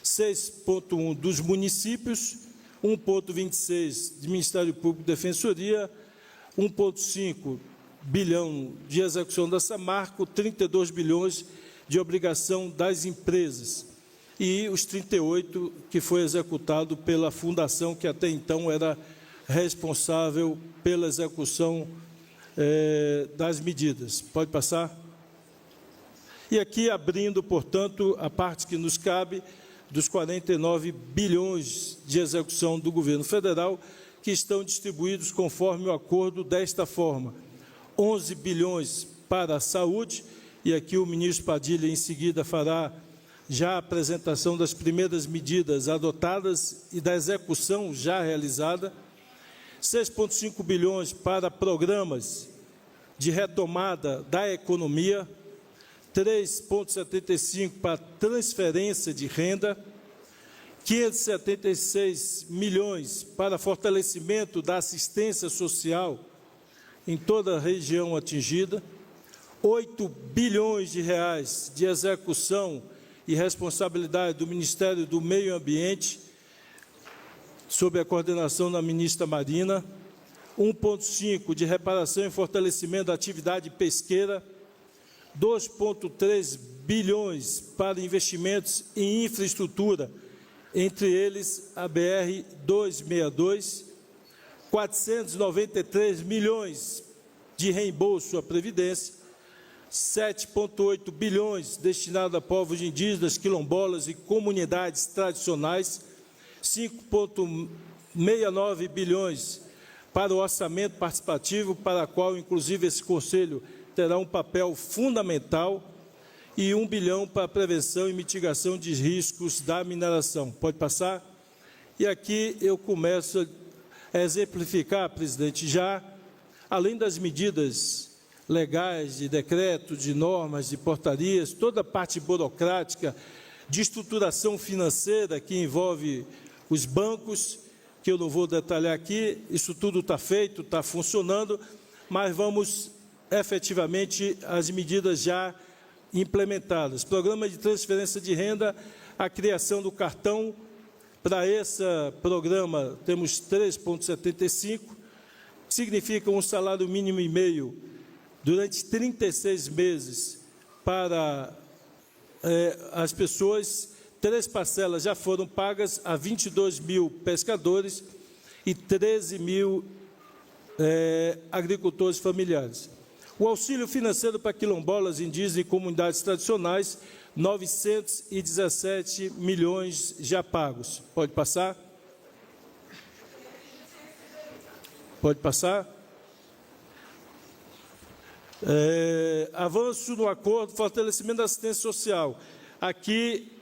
6,1 dos municípios, 1,26 do Ministério Público e Defensoria, 1,5 bilhão de execução da Samarco, 32 bilhões de obrigação das empresas e os 38 que foi executado pela fundação, que até então era responsável pela execução das medidas. Pode passar? E aqui abrindo, portanto, a parte que nos cabe dos 49 bilhões de execução do governo federal, que estão distribuídos conforme o acordo desta forma: 11 bilhões para a saúde, e aqui o ministro Padilha em seguida fará já a apresentação das primeiras medidas adotadas e da execução já realizada, 6,5 bilhões para programas de retomada da economia, 3,75 para transferência de renda, 576 milhões para fortalecimento da assistência social em toda a região atingida, 8 bilhões de reais de execução e responsabilidade do Ministério do Meio Ambiente, sob a coordenação da ministra Marina, 1,5 de reparação e fortalecimento da atividade pesqueira, 2,3 bilhões para investimentos em infraestrutura, entre eles a BR-262, 493 milhões de reembolso à Previdência, 7,8 bilhões destinados a povos indígenas, quilombolas e comunidades tradicionais, 5,69 bilhões para o orçamento participativo, para o qual, inclusive, esse Conselho terá um papel fundamental, e 1 bilhão para a prevenção e mitigação de riscos da mineração. Pode passar? E aqui eu começo a exemplificar, presidente, já, além das medidas legais, de decreto, de normas, de portarias, toda a parte burocrática, de estruturação financeira que envolve os bancos, que eu não vou detalhar aqui, isso tudo está feito, está funcionando, mas vamos efetivamente as medidas já implementadas. Programa de transferência de renda, a criação do cartão. Para esse programa temos 3,75, que significa um salário mínimo e meio durante 36 meses para as pessoas. 3 parcelas já foram pagas a 22 mil pescadores e 13 mil agricultores familiares. O auxílio financeiro para quilombolas, indígenas e comunidades tradicionais, 917 milhões já pagos. Pode passar? Pode passar? Avanço no acordo, fortalecimento da assistência social. Aqui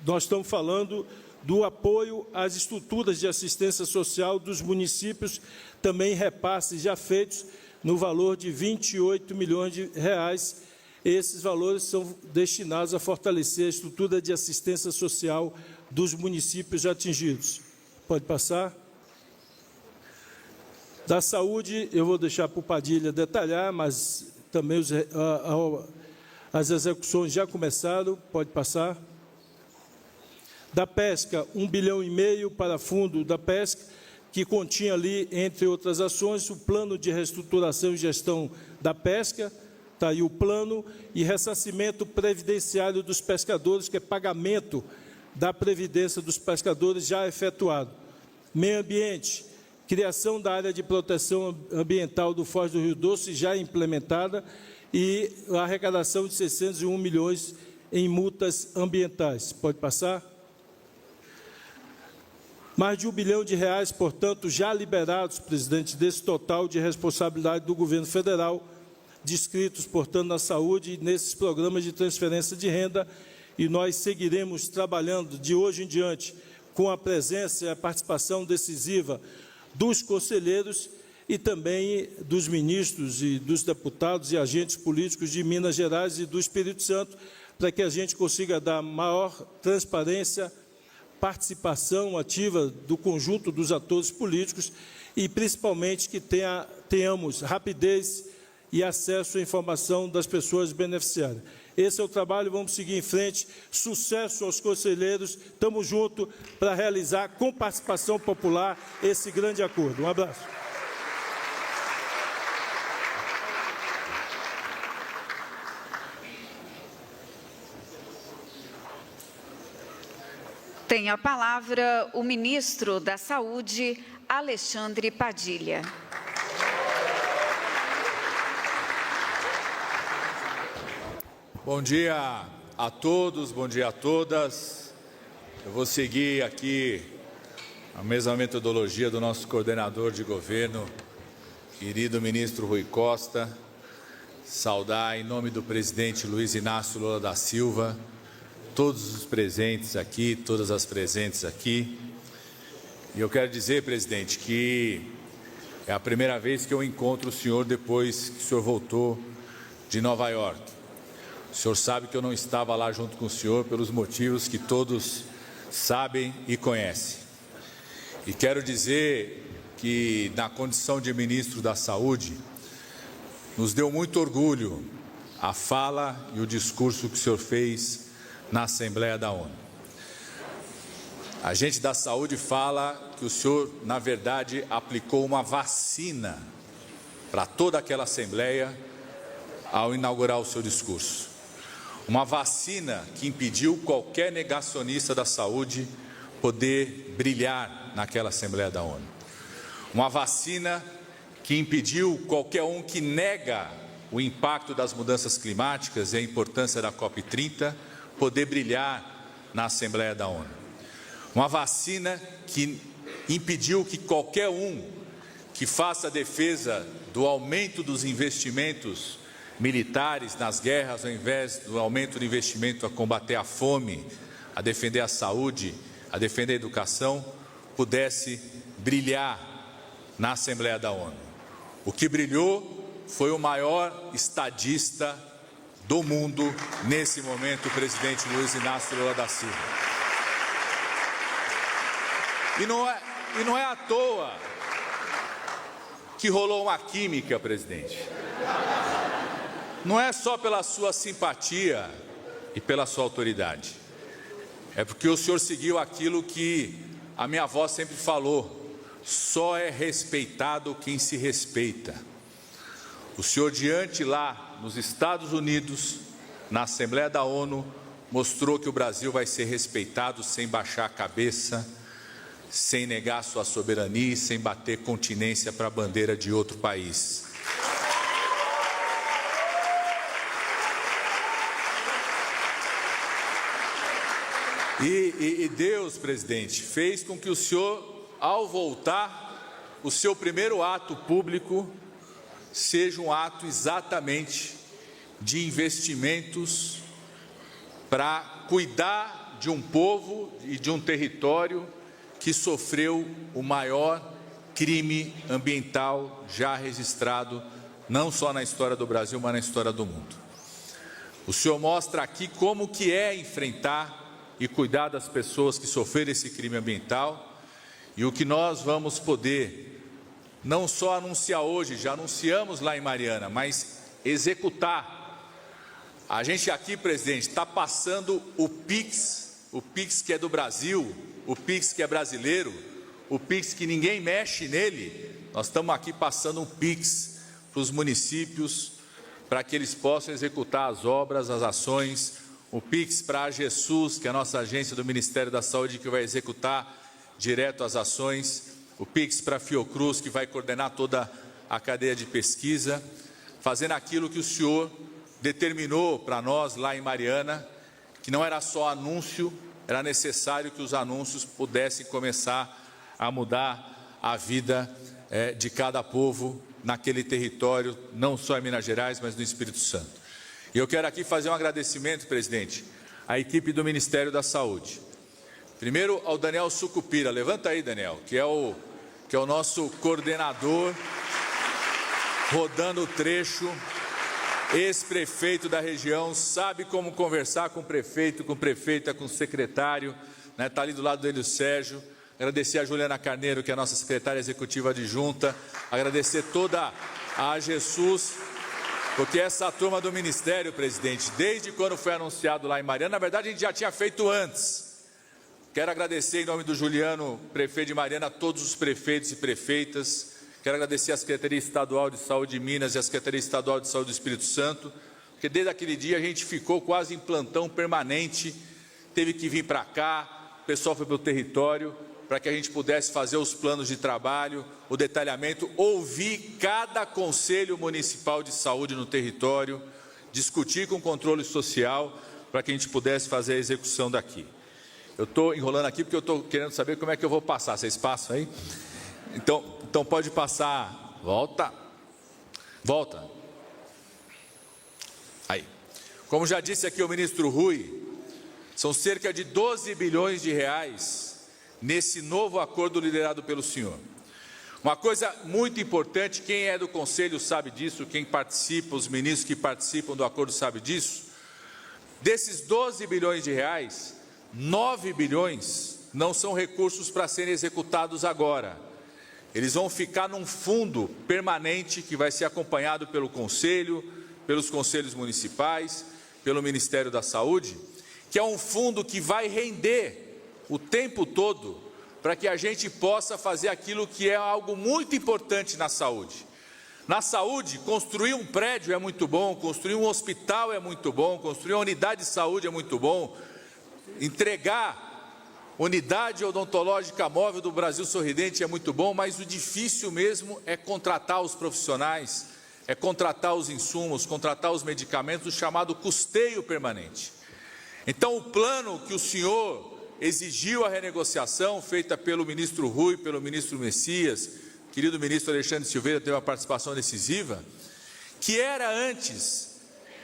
nós estamos falando do apoio às estruturas de assistência social dos municípios, também repasses já feitos no valor de 28 milhões de reais. Esses valores são destinados a fortalecer a estrutura de assistência social dos municípios atingidos. Pode passar? Da saúde, eu vou deixar para o Padilha detalhar, mas também as execuções já começaram. Pode passar? Da pesca, 1,5 bilhão para fundo da pesca, que continha ali, entre outras ações, o plano de reestruturação e gestão da pesca, está aí o plano, e ressarcimento previdenciário dos pescadores, que é pagamento da previdência dos pescadores já efetuado. Meio ambiente, criação da área de proteção ambiental do Foz do Rio Doce já implementada e a arrecadação de 601 milhões em multas ambientais. Pode passar? Mais de R$1 bilhão, portanto, já liberados, presidente, desse total de responsabilidade do governo federal, descritos, portanto, na saúde e nesses programas de transferência de renda, e nós seguiremos trabalhando de hoje em diante com a presença e a participação decisiva dos conselheiros e também dos ministros e dos deputados e agentes políticos de Minas Gerais e do Espírito Santo, para que a gente consiga dar maior transparência, participação ativa do conjunto dos atores políticos e, principalmente, que tenhamos rapidez e acesso à informação das pessoas beneficiárias. Esse é o trabalho, vamos seguir em frente. Sucesso aos conselheiros, estamos juntos para realizar com participação popular esse grande acordo. Um abraço. Tem a palavra o ministro da Saúde, Alexandre Padilha. Bom dia a todos, bom dia a todas. Eu vou seguir aqui a mesma metodologia do nosso coordenador de governo, querido ministro Rui Costa, saudar em nome do presidente Luiz Inácio Lula da Silva, todos os presentes aqui, todas as presentes aqui. E eu quero dizer, presidente, que é a primeira vez que eu encontro o senhor depois que o senhor voltou de Nova York. O senhor sabe que eu não estava lá junto com o senhor pelos motivos que todos sabem e conhecem. E quero dizer que, na condição de ministro da Saúde, nos deu muito orgulho a fala e o discurso que o senhor fez na Assembleia da ONU. A gente da saúde fala que o senhor, na verdade, aplicou uma vacina para toda aquela Assembleia ao inaugurar o seu discurso. Uma vacina que impediu qualquer negacionista da saúde poder brilhar naquela Assembleia da ONU. Uma vacina que impediu qualquer um que nega o impacto das mudanças climáticas e a importância da COP30 poder brilhar na Assembleia da ONU. Uma vacina que impediu que qualquer um que faça a defesa do aumento dos investimentos militares nas guerras, ao invés do aumento do investimento a combater a fome, a defender a saúde, a defender a educação, pudesse brilhar na Assembleia da ONU. O que brilhou foi o maior estadista do mundo nesse momento, o presidente Luiz Inácio Lula da Silva. E não é à toa que rolou uma química, presidente. Não é só pela sua simpatia e pela sua autoridade. É porque o senhor seguiu aquilo que a minha avó sempre falou: só é respeitado quem se respeita. O senhor, diante lá nos Estados Unidos, na Assembleia da ONU, mostrou que o Brasil vai ser respeitado sem baixar a cabeça, sem negar sua soberania e sem bater continência para a bandeira de outro país. E Deus, presidente, fez com que o senhor, ao voltar, o seu primeiro ato público seja um ato exatamente de investimentos para cuidar de um povo e de um território que sofreu o maior crime ambiental já registrado, não só na história do Brasil, mas na história do mundo. O senhor mostra aqui como que é enfrentar e cuidar das pessoas que sofreram esse crime ambiental, e o que nós vamos poder não só anunciar hoje, já anunciamos lá em Mariana, mas executar. A gente aqui, presidente, está passando o PIX que é do Brasil, o PIX que é brasileiro, o PIX que ninguém mexe nele. Nós estamos aqui passando um PIX para os municípios, para que eles possam executar as obras, as ações, o PIX para a AGESUS, que é a nossa agência do Ministério da Saúde, que vai executar direto as ações, o PIX para a Fiocruz, que vai coordenar toda a cadeia de pesquisa, fazendo aquilo que o senhor determinou para nós lá em Mariana, que não era só anúncio, era necessário que os anúncios pudessem começar a mudar a vida de cada povo naquele território, não só em Minas Gerais, mas no Espírito Santo. E eu quero aqui fazer um agradecimento, presidente, à equipe do Ministério da Saúde. Primeiro ao Daniel Sucupira, levanta aí, Daniel, que é o nosso coordenador, rodando o trecho, ex-prefeito da região, sabe como conversar com o prefeito, com prefeita, com o secretário, né? Está ali do lado dele o Sérgio. Agradecer a Juliana Carneiro, que é a nossa secretária executiva adjunta, agradecer toda a AGESUS, porque essa turma do Ministério, presidente, desde quando foi anunciado lá em Mariana, na verdade a gente já tinha feito antes. Quero agradecer em nome do Juliano, prefeito de Mariana, a todos os prefeitos e prefeitas. Quero agradecer à Secretaria Estadual de Saúde de Minas e à Secretaria Estadual de Saúde do Espírito Santo, porque desde aquele dia a gente ficou quase em plantão permanente, teve que vir para cá, o pessoal foi para o território, para que a gente pudesse fazer os planos de trabalho, o detalhamento, ouvir cada Conselho Municipal de Saúde no território, discutir com o controle social, para que a gente pudesse fazer a execução daqui. Eu estou enrolando aqui porque eu estou querendo saber como é que eu vou passar. Vocês passam aí? Então pode passar. Volta. Aí. Como já disse aqui o ministro Rui, são cerca de 12 bilhões de reais nesse novo acordo liderado pelo senhor. Uma coisa muito importante, quem é do Conselho sabe disso, quem participa, os ministros que participam do acordo sabem disso. Desses 12 bilhões de reais, 9 bilhões não são recursos para serem executados agora. Eles vão ficar num fundo permanente que vai ser acompanhado pelo Conselho, pelos Conselhos Municipais, pelo Ministério da Saúde, que é um fundo que vai render o tempo todo para que a gente possa fazer aquilo que é algo muito importante na saúde. Na saúde, construir um prédio é muito bom, construir um hospital é muito bom, construir uma unidade de saúde é muito bom, entregar unidade odontológica móvel do Brasil Sorridente é muito bom, mas o difícil mesmo é contratar os profissionais, é contratar os insumos, contratar os medicamentos, o chamado custeio permanente. Então, o plano que o senhor exigiu a renegociação, feita pelo ministro Rui, pelo ministro Messias, querido ministro Alexandre Silveira teve uma participação decisiva, que era antes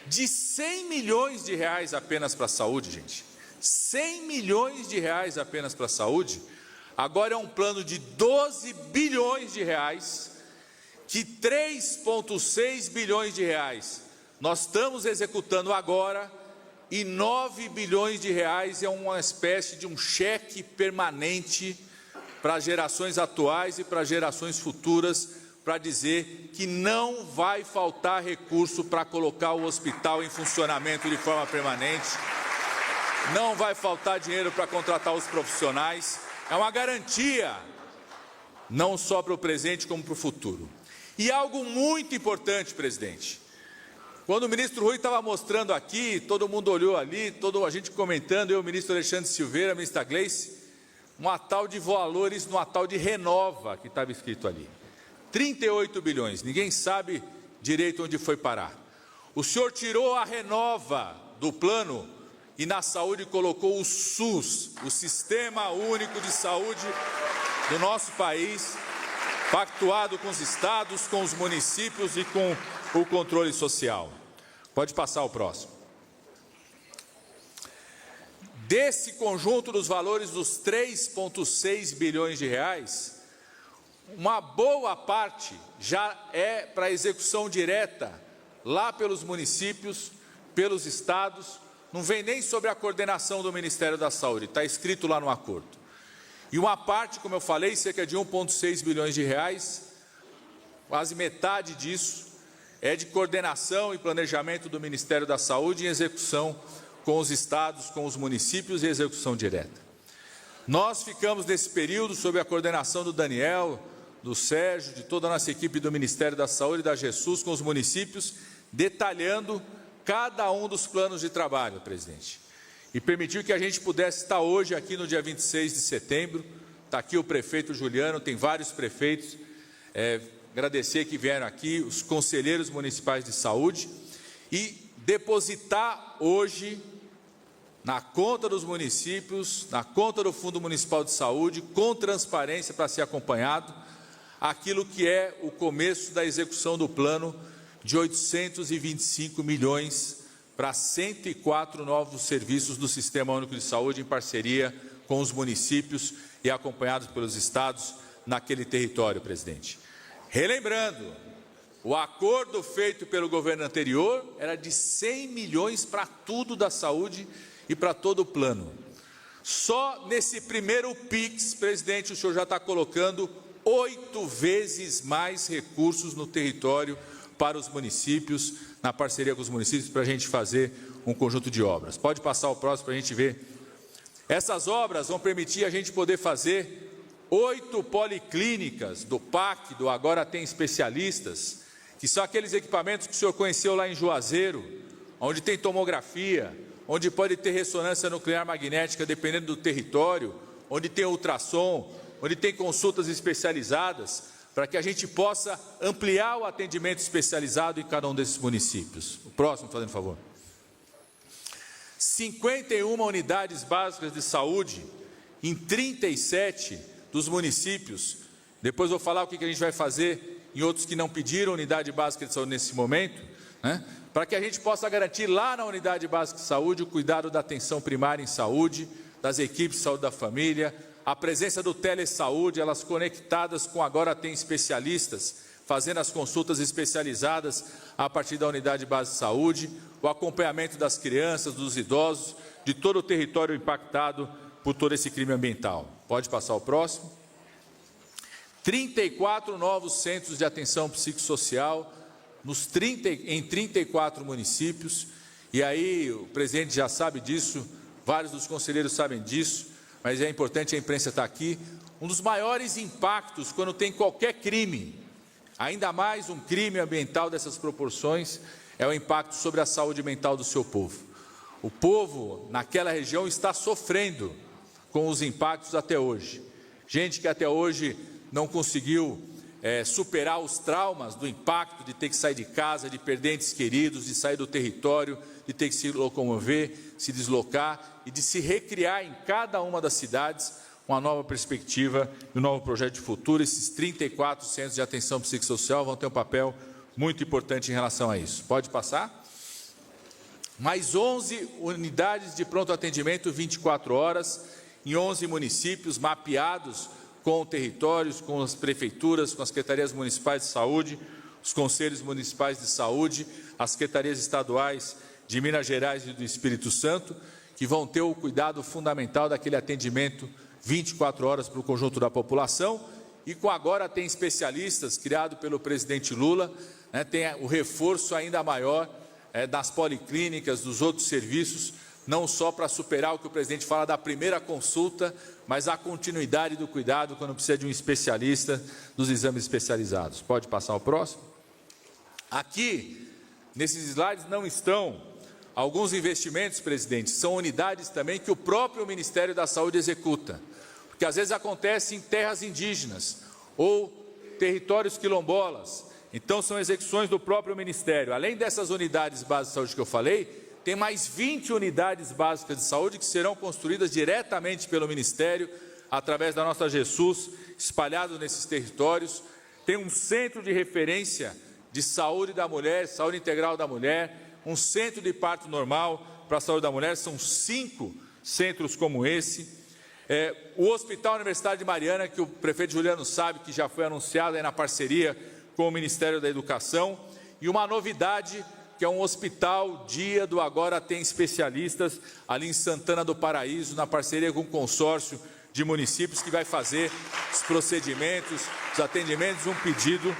de 100 milhões de reais apenas para a saúde, gente. 100 milhões de reais apenas para a saúde, agora é um plano de 12 bilhões de reais, que 3,6 bilhões de reais nós estamos executando agora, e 9 bilhões de reais é uma espécie de um cheque permanente para gerações atuais e para gerações futuras, para dizer que não vai faltar recurso para colocar o hospital em funcionamento de forma permanente, não vai faltar dinheiro para contratar os profissionais, é uma garantia, não só para o presente como para o futuro. E algo muito importante, presidente, quando o ministro Rui estava mostrando aqui, todo mundo olhou ali, toda a gente comentando, eu, o ministro Alexandre Silveira, a ministra Gleice, uma tal de valores, uma tal de Renova, que estava escrito ali. 38 bilhões, ninguém sabe direito onde foi parar. O senhor tirou a Renova do plano e na saúde colocou o SUS, o Sistema Único de Saúde do nosso país, pactuado com os estados, com os municípios e com o controle social. Pode passar o próximo. Desse conjunto dos valores dos 3,6 bilhões de reais, uma boa parte já é para execução direta lá pelos municípios, pelos estados, não vem nem sobre a coordenação do Ministério da Saúde, está escrito lá no acordo. E uma parte, como eu falei, cerca de 1,6 bilhões de reais, quase metade disso é de coordenação e planejamento do Ministério da Saúde em execução com os estados, com os municípios e execução direta. Nós ficamos nesse período sob a coordenação do Daniel, do Sérgio, de toda a nossa equipe do Ministério da Saúde e da AGESUS com os municípios, detalhando cada um dos planos de trabalho, presidente. E permitiu que a gente pudesse estar hoje aqui no dia 26 de setembro. Está aqui o prefeito Juliano, tem vários prefeitos. Agradecer que vieram aqui, os conselheiros municipais de saúde, e depositar hoje na conta dos municípios, na conta do Fundo Municipal de Saúde, com transparência para ser acompanhado, aquilo que é o começo da execução do plano de 825 milhões para 104 novos serviços do Sistema Único de Saúde, em parceria com os municípios e acompanhados pelos estados naquele território, presidente. Relembrando, o acordo feito pelo governo anterior era de 100 milhões para tudo da saúde e para todo o plano. Só nesse primeiro PIX, presidente, o senhor já está colocando 8 vezes mais recursos no território para os municípios, na parceria com os municípios, para a gente fazer um conjunto de obras. Pode passar o próximo para a gente ver. Essas obras vão permitir a gente poder fazer 8 policlínicas do PAC, do Agora Tem Especialistas, que são aqueles equipamentos que o senhor conheceu lá em Juazeiro, onde tem tomografia, onde pode ter ressonância nuclear magnética, dependendo do território, onde tem ultrassom, onde tem consultas especializadas, para que a gente possa ampliar o atendimento especializado em cada um desses municípios. O próximo, fazendo favor. 51 unidades básicas de saúde em 37 dos municípios. Depois vou falar o que a gente vai fazer em outros que não pediram unidade básica de saúde nesse momento, né? Para que a gente possa garantir lá na unidade básica de saúde o cuidado da atenção primária em saúde, das equipes de saúde da família, a presença do telesaúde, elas conectadas com Agora Tem Especialistas, fazendo as consultas especializadas a partir da unidade básica de saúde, o acompanhamento das crianças, dos idosos, de todo o território impactado por todo esse crime ambiental. Pode passar o próximo. 34 novos centros de atenção psicossocial em 34 municípios, e aí o presidente já sabe disso, vários dos conselheiros sabem disso, mas é importante a imprensa estar aqui. Um dos maiores impactos quando tem qualquer crime, ainda mais um crime ambiental dessas proporções, é o impacto sobre a saúde mental do seu povo. O povo naquela região está sofrendo com os impactos até hoje. Gente que até hoje não conseguiu superar os traumas do impacto de ter que sair de casa, de perder entes queridos, de sair do território, de ter que se locomover, se deslocar e de se recriar em cada uma das cidades uma nova perspectiva e um novo projeto de futuro. Esses 34 centros de atenção psicossocial vão ter um papel muito importante em relação a isso. Pode passar? Mais 11 unidades de pronto atendimento 24 horas em 11 municípios mapeados com territórios, com as prefeituras, com as secretarias municipais de saúde, os conselhos municipais de saúde, as secretarias estaduais de Minas Gerais e do Espírito Santo, que vão ter o cuidado fundamental daquele atendimento 24 horas para o conjunto da população. E com Agora Tem Especialistas, criado pelo presidente Lula, né, tem o reforço ainda maior das policlínicas, dos outros serviços, não só para superar o que o presidente fala da primeira consulta, mas a continuidade do cuidado quando precisa de um especialista dos exames especializados. Pode passar o próximo? Aqui, nesses slides não estão alguns investimentos, presidente, são unidades também que o próprio Ministério da Saúde executa, porque às vezes acontece em terras indígenas ou territórios quilombolas, então são execuções do próprio Ministério. Além dessas unidades básicas de saúde que eu falei, tem mais 20 unidades básicas de saúde que serão construídas diretamente pelo Ministério, através da nossa GESUS, espalhados nesses territórios. Tem um centro de referência de saúde da mulher, saúde integral da mulher, um centro de parto normal para a saúde da mulher, são 5 centros como esse. O Hospital Universitário de Mariana, que o prefeito Juliano sabe que já foi anunciado aí na parceria com o Ministério da Educação, e uma novidade, que é um hospital dia do Agora Tem Especialistas, ali em Santana do Paraíso, na parceria com o consórcio de municípios, que vai fazer os procedimentos, os atendimentos, um pedido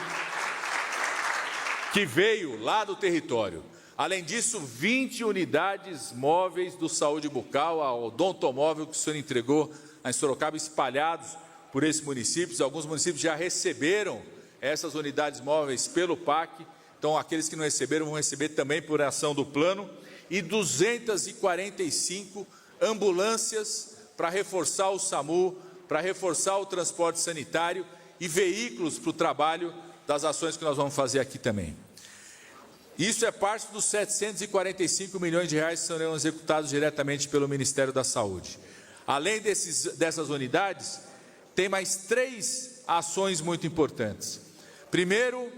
que veio lá do território. Além disso, 20 unidades móveis do Saúde Bucal, a odontomóvel que o senhor entregou em Sorocaba, espalhados por esses municípios. Alguns municípios já receberam essas unidades móveis pelo PAC, Então, aqueles que não receberam vão receber também por ação do plano. E 245 ambulâncias para reforçar o SAMU, para reforçar o transporte sanitário e veículos para o trabalho das ações que nós vamos fazer aqui também. Isso é parte dos 745 milhões de reais que serão executados diretamente pelo Ministério da Saúde. Além dessas unidades, tem mais 3 ações muito importantes. Primeiro,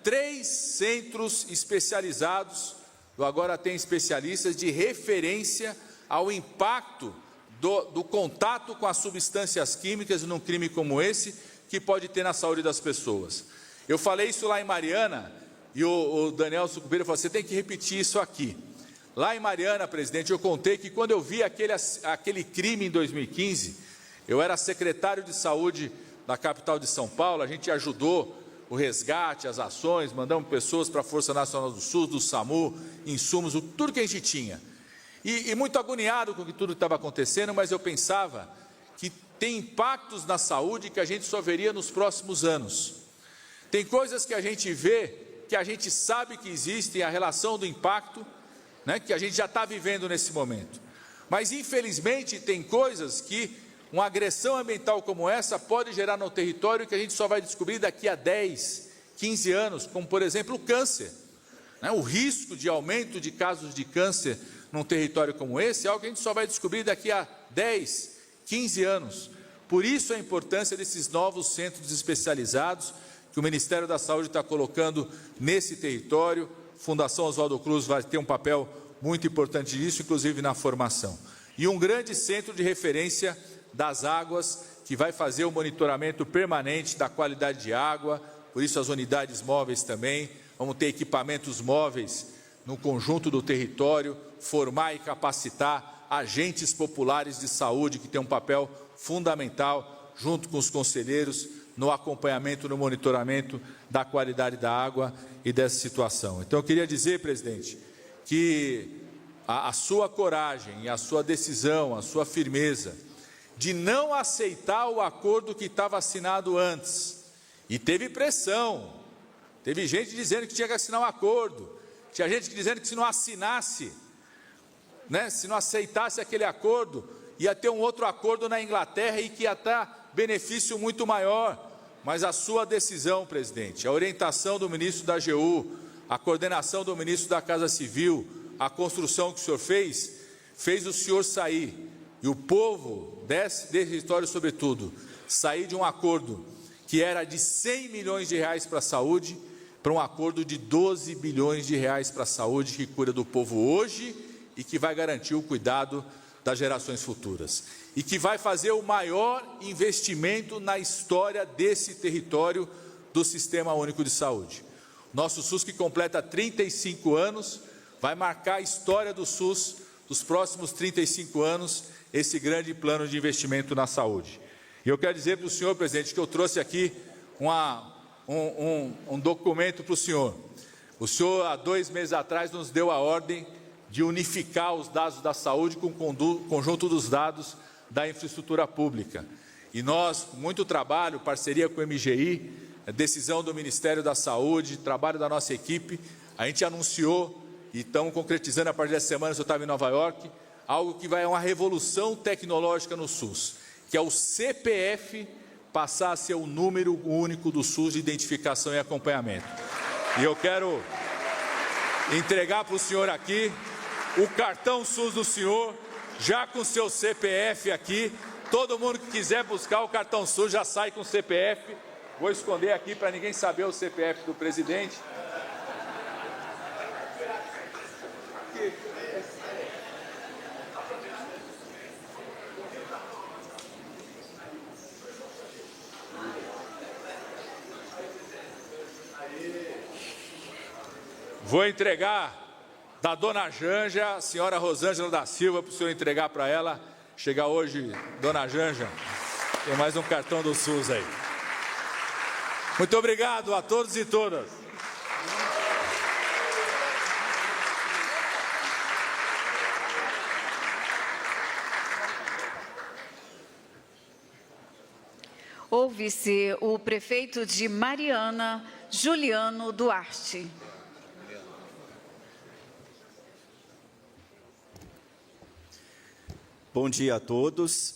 3 centros especializados, agora tem especialistas de referência ao impacto do contato com as substâncias químicas num crime como esse, que pode ter na saúde das pessoas. Eu falei isso lá em Mariana, e o Daniel Sucupira falou, você tem que repetir isso aqui. Lá em Mariana, presidente, eu contei que quando eu vi aquele crime em 2015, eu era secretário de saúde da capital de São Paulo, a gente ajudou o resgate, as ações, mandamos pessoas para a Força Nacional do SUS, do SAMU, insumos, tudo que a gente tinha. E muito agoniado com tudo que estava acontecendo, mas eu pensava que tem impactos na saúde que a gente só veria nos próximos anos. Tem coisas que a gente vê, que a gente sabe que existem, a relação do impacto, que a gente já está vivendo nesse momento. Mas, infelizmente, tem coisas que uma agressão ambiental como essa pode gerar no território que a gente só vai descobrir daqui a 10, 15 anos, como, por exemplo, o câncer. O risco de aumento de casos de câncer num território como esse é algo que a gente só vai descobrir daqui a 10, 15 anos. Por isso a importância desses novos centros especializados que o Ministério da Saúde está colocando nesse território. Fundação Oswaldo Cruz vai ter um papel muito importante nisso, inclusive na formação. E um grande centro de referência das águas, que vai fazer o monitoramento permanente da qualidade de água, por isso as unidades móveis também. Vamos ter equipamentos móveis no conjunto do território, formar e capacitar agentes populares de saúde, que tem um papel fundamental, junto com os conselheiros, no acompanhamento, no monitoramento da qualidade da água e dessa situação. Então, eu queria dizer, presidente, que a sua coragem, a sua decisão, a sua firmeza de não aceitar o acordo que estava assinado antes, e teve pressão, teve gente dizendo que tinha que assinar um acordo, tinha gente dizendo que se não assinasse, se não aceitasse aquele acordo, ia ter um outro acordo na Inglaterra e que ia dar benefício muito maior. Mas a sua decisão, presidente, a orientação do ministro da AGU, a coordenação do ministro da Casa Civil, a construção que o senhor fez o senhor sair, e o povo desse território, sobretudo, sair de um acordo que era de 100 milhões de reais para a saúde, para um acordo de 12 bilhões de reais para a saúde, que cuida do povo hoje e que vai garantir o cuidado das gerações futuras. E que vai fazer o maior investimento na história desse território do Sistema Único de Saúde. Nosso SUS, que completa 35 anos, vai marcar a história do SUS dos próximos 35 anos, esse grande plano de investimento na saúde. E eu quero dizer para o senhor, presidente, que eu trouxe aqui um documento para o senhor. O senhor, há 2 meses atrás, nos deu a ordem de unificar os dados da saúde com o conjunto dos dados da infraestrutura pública. E nós, com muito trabalho, parceria com o MGI, decisão do Ministério da Saúde, trabalho da nossa equipe, a gente anunciou, e estamos concretizando a partir dessa semana, eu estava em Nova York, algo que vai uma revolução tecnológica no SUS, que é o CPF passar a ser o número único do SUS de identificação e acompanhamento. E eu quero entregar para o senhor aqui o cartão SUS do senhor, já com o seu CPF aqui. Todo mundo que quiser buscar o cartão SUS já sai com o CPF. Vou esconder aqui para ninguém saber o CPF do presidente. Vou entregar da dona Janja, a senhora Rosângela da Silva, para o senhor entregar para ela. Chegar hoje, dona Janja, tem mais um cartão do SUS aí. Muito obrigado a todos e todas. Ouve-se o prefeito de Mariana, Juliano Duarte. Bom dia a todos.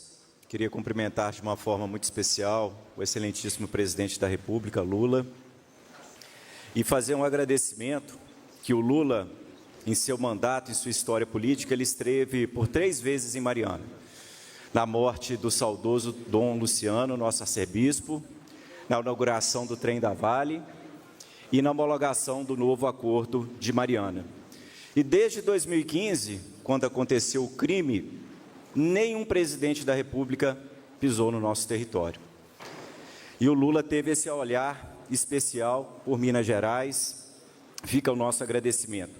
Queria cumprimentar de uma forma muito especial o excelentíssimo presidente da República, Lula, e fazer um agradecimento que o Lula, em seu mandato, em sua história política, ele esteve por 3 vezes em Mariana. Na morte do saudoso Dom Luciano, nosso arcebispo, na inauguração do Trem da Vale e na homologação do novo acordo de Mariana. E desde 2015, quando aconteceu o crime, nenhum presidente da República pisou no nosso território. E o Lula teve esse olhar especial por Minas Gerais. Fica o nosso agradecimento.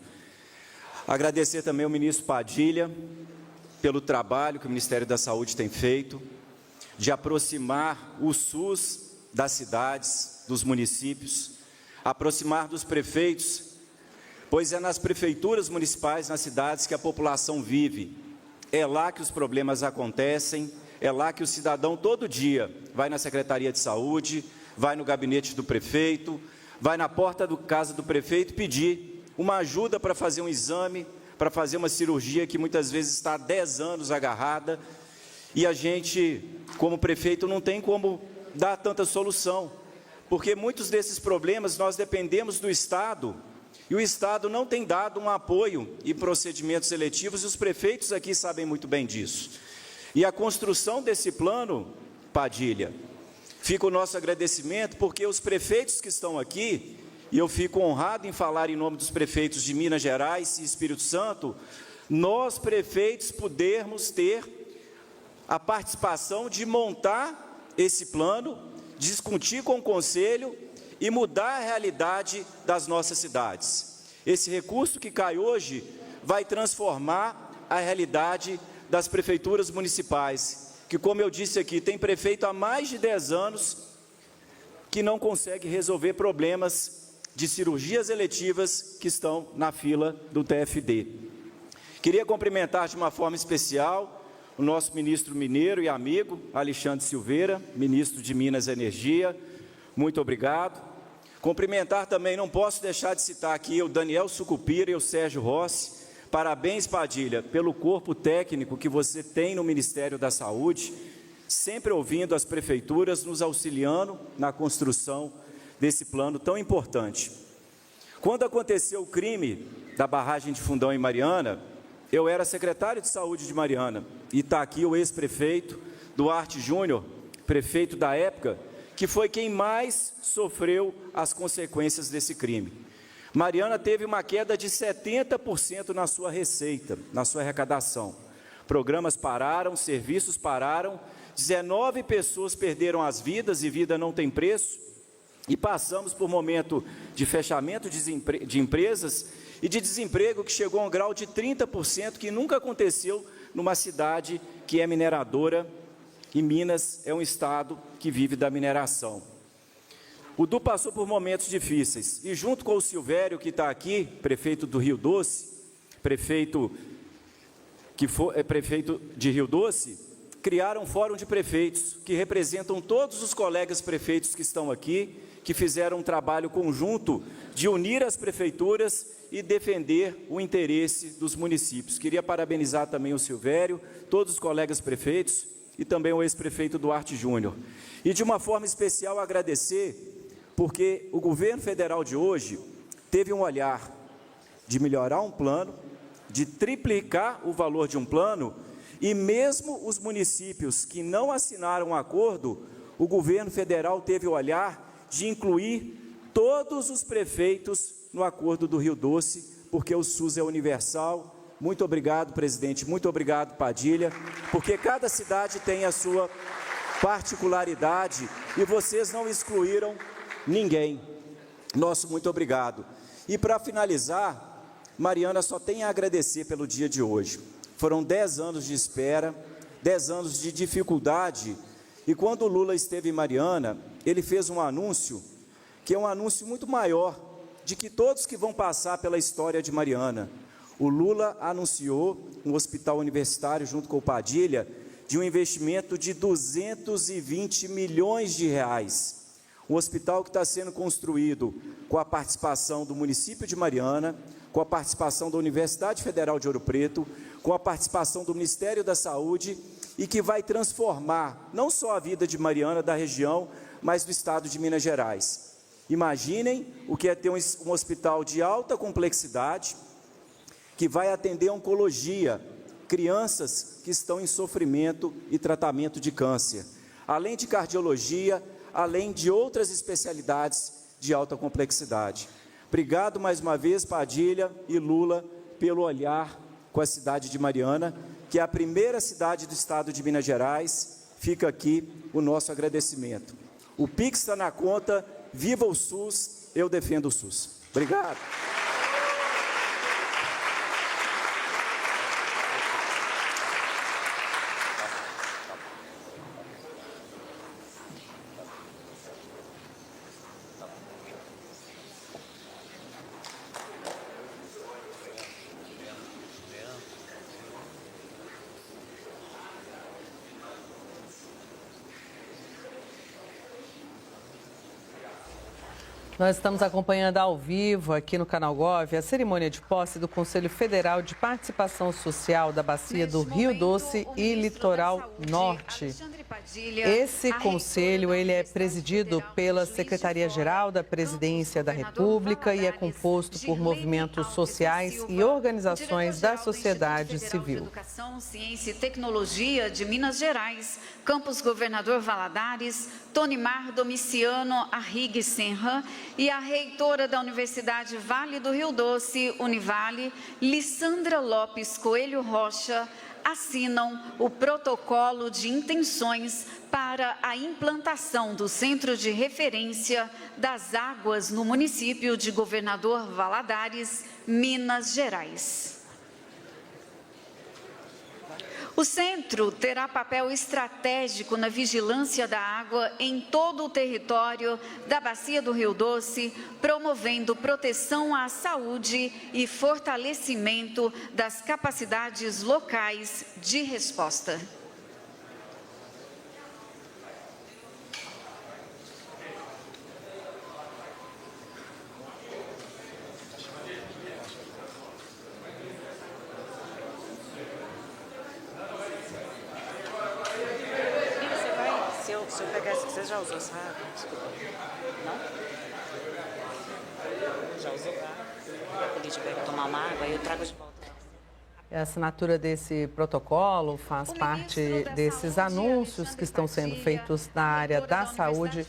Agradecer também ao ministro Padilha pelo trabalho que o Ministério da Saúde tem feito de aproximar o SUS das cidades, dos municípios, aproximar dos prefeitos, pois é nas prefeituras municipais, nas cidades que a população vive. É lá que os problemas acontecem, é lá que o cidadão todo dia vai na Secretaria de Saúde, vai no gabinete do prefeito, vai na porta da casa do prefeito pedir uma ajuda para fazer um exame, para fazer uma cirurgia que muitas vezes está há 10 anos agarrada, e a gente, como prefeito, não tem como dar tanta solução, porque muitos desses problemas nós dependemos do Estado, e o Estado não tem dado um apoio em procedimentos seletivos, e os prefeitos aqui sabem muito bem disso. E a construção desse plano, Padilha, fica o nosso agradecimento, porque os prefeitos que estão aqui, e eu fico honrado em falar em nome dos prefeitos de Minas Gerais e Espírito Santo, nós, prefeitos, pudermos ter a participação de montar esse plano, discutir com o Conselho e mudar a realidade das nossas cidades. Esse recurso que cai hoje vai transformar a realidade das prefeituras municipais, que, como eu disse aqui, tem prefeito há mais de 10 anos que não consegue resolver problemas de cirurgias eletivas que estão na fila do TFD. Queria cumprimentar de uma forma especial o nosso ministro mineiro e amigo, Alexandre Silveira, ministro de Minas e Energia. Muito obrigado. Cumprimentar também, não posso deixar de citar aqui o Daniel Sucupira e o Sérgio Rossi. Parabéns, Padilha, pelo corpo técnico que você tem no Ministério da Saúde, sempre ouvindo as prefeituras, nos auxiliando na construção desse plano tão importante. Quando aconteceu o crime da barragem de Fundão em Mariana, eu era secretário de Saúde de Mariana, e está aqui o ex-prefeito Duarte Júnior, prefeito da época, que foi quem mais sofreu as consequências desse crime. Mariana teve uma queda de 70% na sua receita, na sua arrecadação. Programas pararam, serviços pararam, 19 pessoas perderam as vidas, e vida não tem preço, e passamos por momento de fechamento de empresas e de desemprego que chegou a um grau de 30%, que nunca aconteceu numa cidade que é mineradora, e Minas é um estado que vive da mineração. O Du passou por momentos difíceis, e junto com o Silvério, que está aqui, prefeito do Rio Doce, prefeito de Rio Doce, criaram um fórum de prefeitos, que representam todos os colegas prefeitos que estão aqui, que fizeram um trabalho conjunto de unir as prefeituras e defender o interesse dos municípios. Queria parabenizar também o Silvério, todos os colegas prefeitos, e também o ex-prefeito Duarte Júnior. E de uma forma especial agradecer, porque o governo federal de hoje teve um olhar de melhorar um plano, de triplicar o valor de um plano, e mesmo os municípios que não assinaram um acordo, o governo federal teve o olhar de incluir todos os prefeitos no acordo do Rio Doce, porque o SUS é universal. Muito obrigado, presidente, muito obrigado, Padilha, porque cada cidade tem a sua particularidade e vocês não excluíram ninguém. Nosso muito obrigado. E para finalizar, Mariana só tem a agradecer pelo dia de hoje. Foram 10 anos de espera, 10 anos de dificuldade, e quando o Lula esteve em Mariana, ele fez um anúncio, que é um anúncio muito maior, de que todos que vão passar pela história de Mariana. O Lula anunciou um hospital universitário, junto com o Padilha, de um investimento de 220 milhões de reais. Um hospital que está sendo construído com a participação do município de Mariana, com a participação da Universidade Federal de Ouro Preto, com a participação do Ministério da Saúde e que vai transformar não só a vida de Mariana, da região, mas do estado de Minas Gerais. Imaginem o que é ter um hospital de alta complexidade, que vai atender a oncologia, crianças que estão em sofrimento e tratamento de câncer, além de cardiologia, além de outras especialidades de alta complexidade. Obrigado mais uma vez, Padilha e Lula, pelo olhar com a cidade de Mariana, que é a primeira cidade do estado de Minas Gerais. Fica aqui o nosso agradecimento. O Pix está na conta, viva o SUS, eu defendo o SUS. Obrigado. Nós estamos acompanhando ao vivo aqui no Canal Gov a cerimônia de posse do Conselho Federal de Participação Social da Bacia do Rio Doce e Litoral Norte. Esse conselho ele é presidido pela Secretaria-Geral da Presidência da República e é composto por movimentos sociais e organizações da sociedade civil. Educação, Ciência e Tecnologia de Minas Gerais, Campus Governador Valadares, Tonimar Domiciano Arrigue Senra e a reitora da Universidade Vale do Rio Doce, Univale, Lissandra Lopes Coelho Rocha, assinam o protocolo de intenções para a implantação do Centro de Referência das Águas no município de Governador Valadares, Minas Gerais. O centro terá papel estratégico na vigilância da água em todo o território da Bacia do Rio Doce, promovendo proteção à saúde e fortalecimento das capacidades locais de resposta. Se eu pegar essa, você já usou essa água? Desculpa. Não? Já usou água? Quando a gente pega tomar uma água, aí eu trago de volta. A assinatura desse protocolo faz parte desses anúncios que estão sendo feitos na área da saúde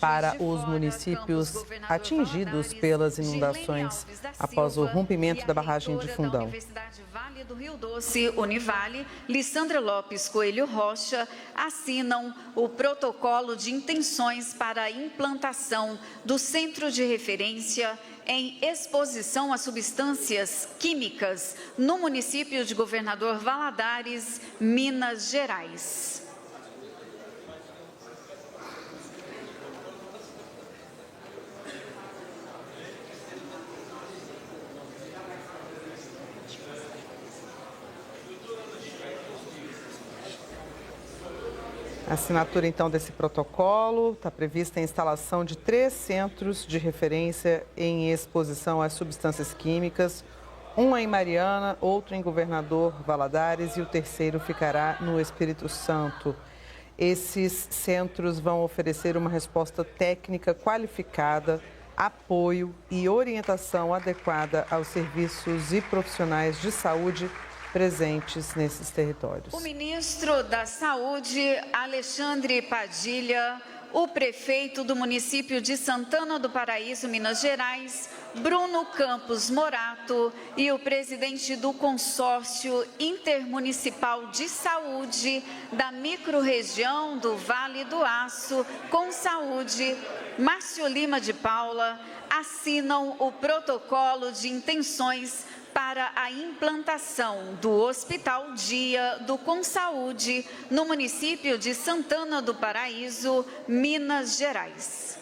para os municípios atingidos pelas inundações após o rompimento da barragem de Fundão. Vale do Rio Doce, Univale, Lissandra Lopes Coelho Rocha assinam o protocolo de intenções para a implantação do Centro de Referência em exposição a substâncias químicas no município de Governador Valadares, Minas Gerais. A assinatura, então, desse protocolo está prevista a instalação de 3 centros de referência em exposição às substâncias químicas, um em Mariana, outro em Governador Valadares e o terceiro ficará no Espírito Santo. Esses centros vão oferecer uma resposta técnica qualificada, apoio e orientação adequada aos serviços e profissionais de saúde presentes nesses territórios. O ministro da Saúde, Alexandre Padilha, o prefeito do município de Santana do Paraíso, Minas Gerais, Bruno Campos Morato, e o presidente do Consórcio Intermunicipal de Saúde da microrregião do Vale do Aço, com Saúde, Márcio Lima de Paula, assinam o protocolo de intenções para a implantação do Hospital Dia do Consaúde no município de Santana do Paraíso, Minas Gerais.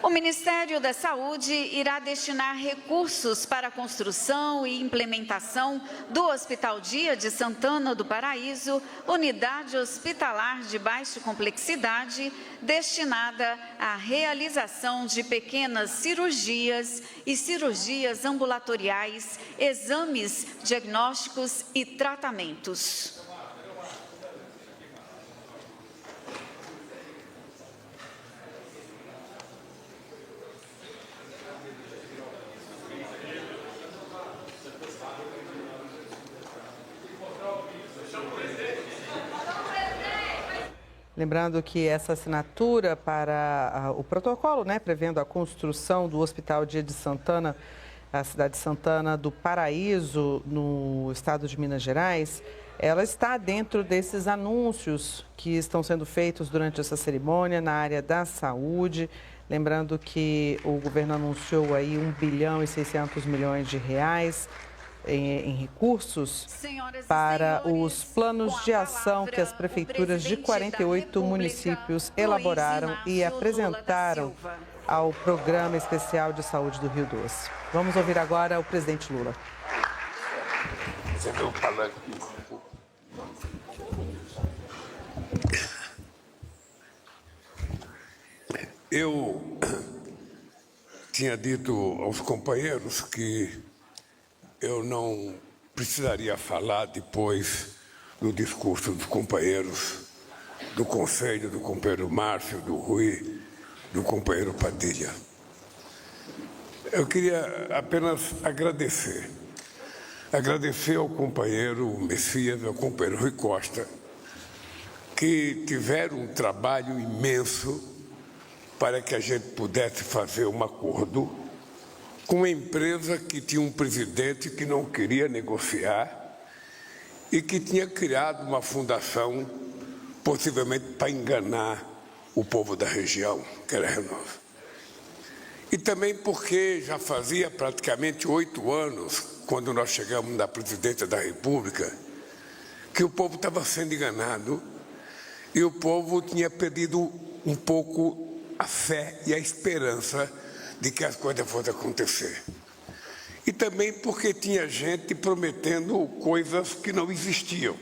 O Ministério da Saúde irá destinar recursos para a construção e implementação do Hospital Dia de Santana do Paraíso, unidade hospitalar de baixa complexidade, destinada à realização de pequenas cirurgias e cirurgias ambulatoriais, exames diagnósticos e tratamentos. Lembrando que essa assinatura para o protocolo, prevendo a construção do Hospital Dia de Santana, a cidade de Santana do Paraíso, no estado de Minas Gerais, ela está dentro desses anúncios que estão sendo feitos durante essa cerimônia na área da saúde. Lembrando que o governo anunciou aí 1 bilhão e 600 milhões de reais em recursos para os planos de ação que as prefeituras de 48 municípios elaboraram e apresentaram ao Programa Especial de Saúde do Rio Doce. Vamos ouvir agora o presidente Lula. Eu tinha dito aos companheiros que eu não precisaria falar depois do discurso dos companheiros do Conselho, do companheiro Márcio, do Rui, do companheiro Padilha. Eu queria apenas agradecer ao companheiro Messias, ao companheiro Rui Costa, que tiveram um trabalho imenso para que a gente pudesse fazer um acordo com uma empresa que tinha um presidente que não queria negociar e que tinha criado uma fundação, possivelmente para enganar o povo da região, que era a Renova. E também porque já fazia praticamente 8 anos, quando nós chegamos na presidência da República, que o povo estava sendo enganado e o povo tinha perdido um pouco a fé e a esperança de que as coisas fossem acontecer. E também porque tinha gente prometendo coisas que não existiam.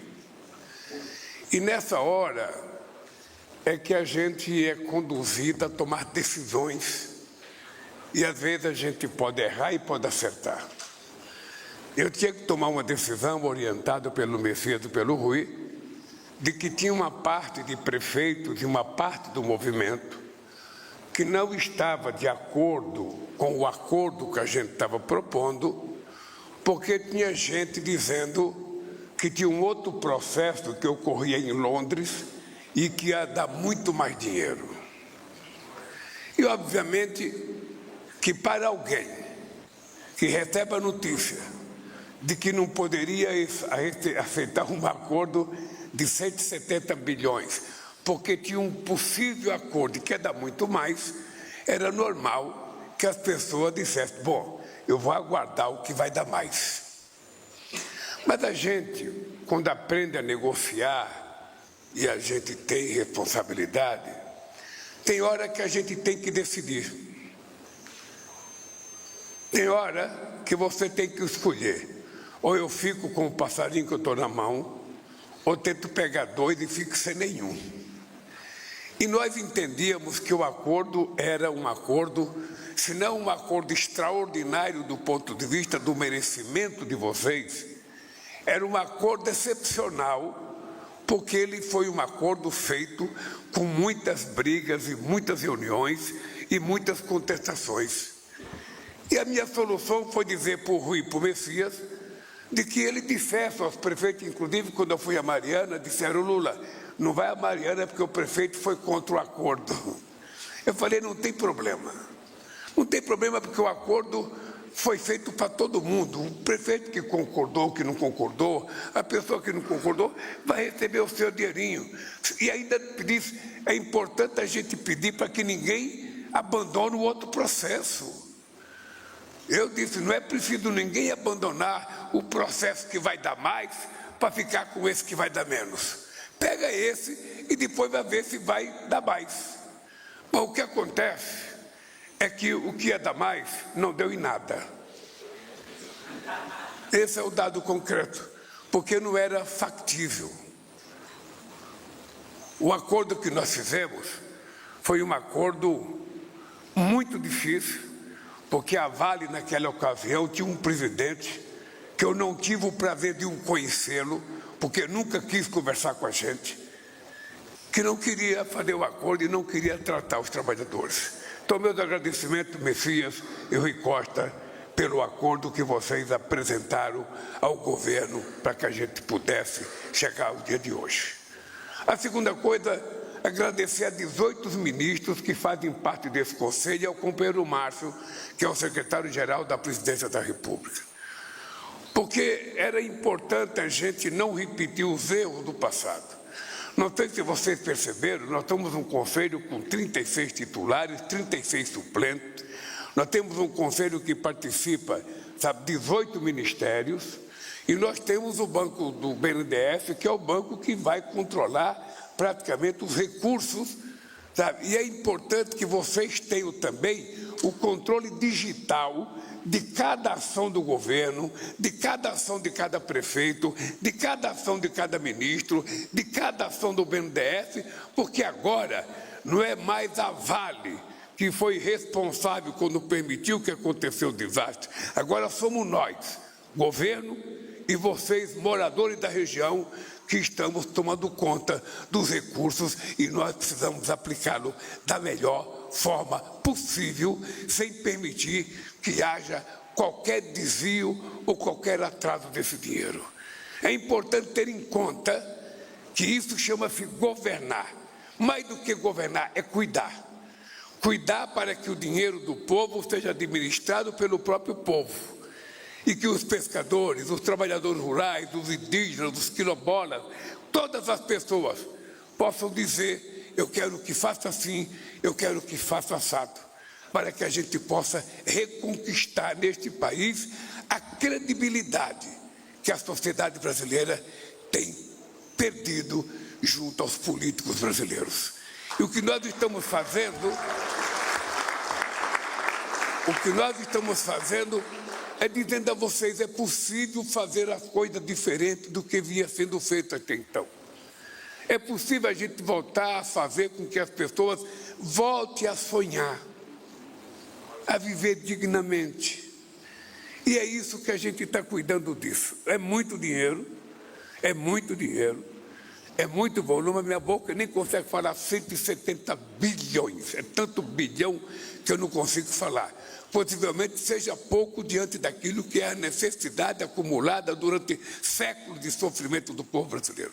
E nessa hora é que a gente é conduzido a tomar decisões e às vezes a gente pode errar e pode acertar. Eu tinha que tomar uma decisão orientada pelo Messias e pelo Rui, de que tinha uma parte de prefeitos e uma parte do movimento que não estava de acordo com o acordo que a gente estava propondo, porque tinha gente dizendo que tinha um outro processo que ocorria em Londres e que ia dar muito mais dinheiro. E, obviamente, que para alguém que recebe a notícia de que não poderia aceitar um acordo de 170 bilhões, porque tinha um possível acordo que ia dar muito mais, era normal que as pessoas dissessem, bom, eu vou aguardar o que vai dar mais. Mas a gente, quando aprende a negociar, e a gente tem responsabilidade, tem hora que a gente tem que decidir. Tem hora que você tem que escolher. Ou eu fico com o passarinho que eu estou na mão, ou tento pegar 2 e fico sem nenhum. E nós entendíamos que o acordo era um acordo, se não um acordo extraordinário do ponto de vista do merecimento de vocês, era um acordo excepcional, porque ele foi um acordo feito com muitas brigas e muitas reuniões e muitas contestações. E a minha solução foi dizer para o Rui e para o Messias, de que ele dissesse aos prefeitos, inclusive quando eu fui a Mariana, disseram, Lula, não vai a Mariana porque o prefeito foi contra o acordo. Eu falei, não tem problema. Não tem problema porque o acordo foi feito para todo mundo. O prefeito que concordou, que não concordou, a pessoa que não concordou, vai receber o seu dinheirinho. E ainda disse, é importante a gente pedir para que ninguém abandone o outro processo. Eu disse, não é preciso ninguém abandonar o processo que vai dar mais para ficar com esse que vai dar menos. Pega esse e depois vai ver se vai dar mais. Mas o que acontece é que o que ia dar mais não deu em nada. Esse é o dado concreto, porque não era factível. O acordo que nós fizemos foi um acordo muito difícil, porque a Vale, naquela ocasião, tinha um presidente que eu não tive o prazer de conhecê-lo, porque nunca quis conversar com a gente, que não queria fazer o acordo e não queria tratar os trabalhadores. Então, meus agradecimentos, Messias e Rui Costa, pelo acordo que vocês apresentaram ao governo para que a gente pudesse chegar ao dia de hoje. A segunda coisa, agradecer a 18 ministros que fazem parte desse conselho e ao companheiro Márcio, que é o secretário-geral da Presidência da República. Porque era importante a gente não repetir os erros do passado. Não sei se vocês perceberam, nós temos um conselho com 36 titulares, 36 suplentes. Nós temos um conselho que participa, 18 ministérios. E nós temos o banco do BNDES, que é o banco que vai controlar praticamente os recursos. E é importante que vocês tenham também o controle digital de cada ação do governo, de cada ação de cada prefeito, de cada ação de cada ministro, de cada ação do BNDES, porque agora não é mais a Vale que foi responsável quando permitiu que aconteceu o desastre. Agora somos nós, governo e vocês, moradores da região, que estamos tomando conta dos recursos e nós precisamos aplicá-lo da melhor forma possível, sem permitir que haja qualquer desvio ou qualquer atraso desse dinheiro. É importante ter em conta que isso chama-se governar. Mais do que governar, é cuidar. Cuidar para que o dinheiro do povo seja administrado pelo próprio povo. E que os pescadores, os trabalhadores rurais, os indígenas, os quilombolas, todas as pessoas possam dizer: eu quero que faça assim, eu quero que faça assado, para que a gente possa reconquistar neste país a credibilidade que a sociedade brasileira tem perdido junto aos políticos brasileiros. E o que nós estamos fazendo, é dizendo a vocês: é possível fazer as coisas diferentes do que vinha sendo feito até então. É possível a gente voltar a fazer com que as pessoas voltem a sonhar, a viver dignamente. E é isso que a gente está cuidando disso. É muito dinheiro, é muito dinheiro, é muito volume. A minha boca nem consegue falar 170 bilhões. É tanto bilhão que eu não consigo falar. Possivelmente seja pouco diante daquilo que é a necessidade acumulada durante séculos de sofrimento do povo brasileiro.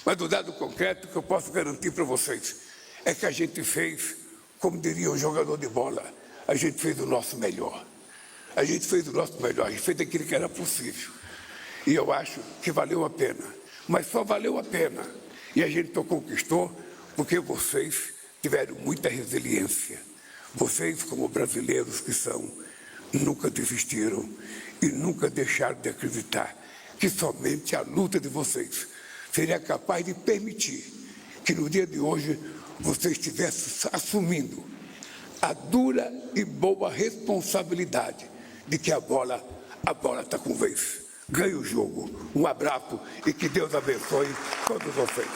Mas o dado concreto que eu posso garantir para vocês é que a gente fez, como diria um jogador de bola, a gente fez o nosso melhor. A gente fez o nosso melhor, a gente fez aquilo que era possível. E eu acho que valeu a pena. Mas só valeu a pena. E a gente só conquistou porque vocês tiveram muita resiliência. Vocês, como brasileiros que são, nunca desistiram e nunca deixaram de acreditar que somente a luta de vocês seria capaz de permitir que no dia de hoje vocês estivessem assumindo a dura e boa responsabilidade de que a bola está com vez. Ganhe o jogo. Um abraço e que Deus abençoe todos vocês.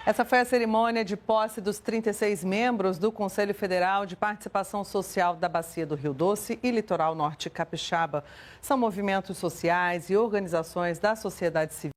Essa foi a cerimônia de posse dos 36 membros do Conselho Federal de Participação Social da Bacia do Rio Doce e Litoral Norte Capixaba. São movimentos sociais e organizações da sociedade civil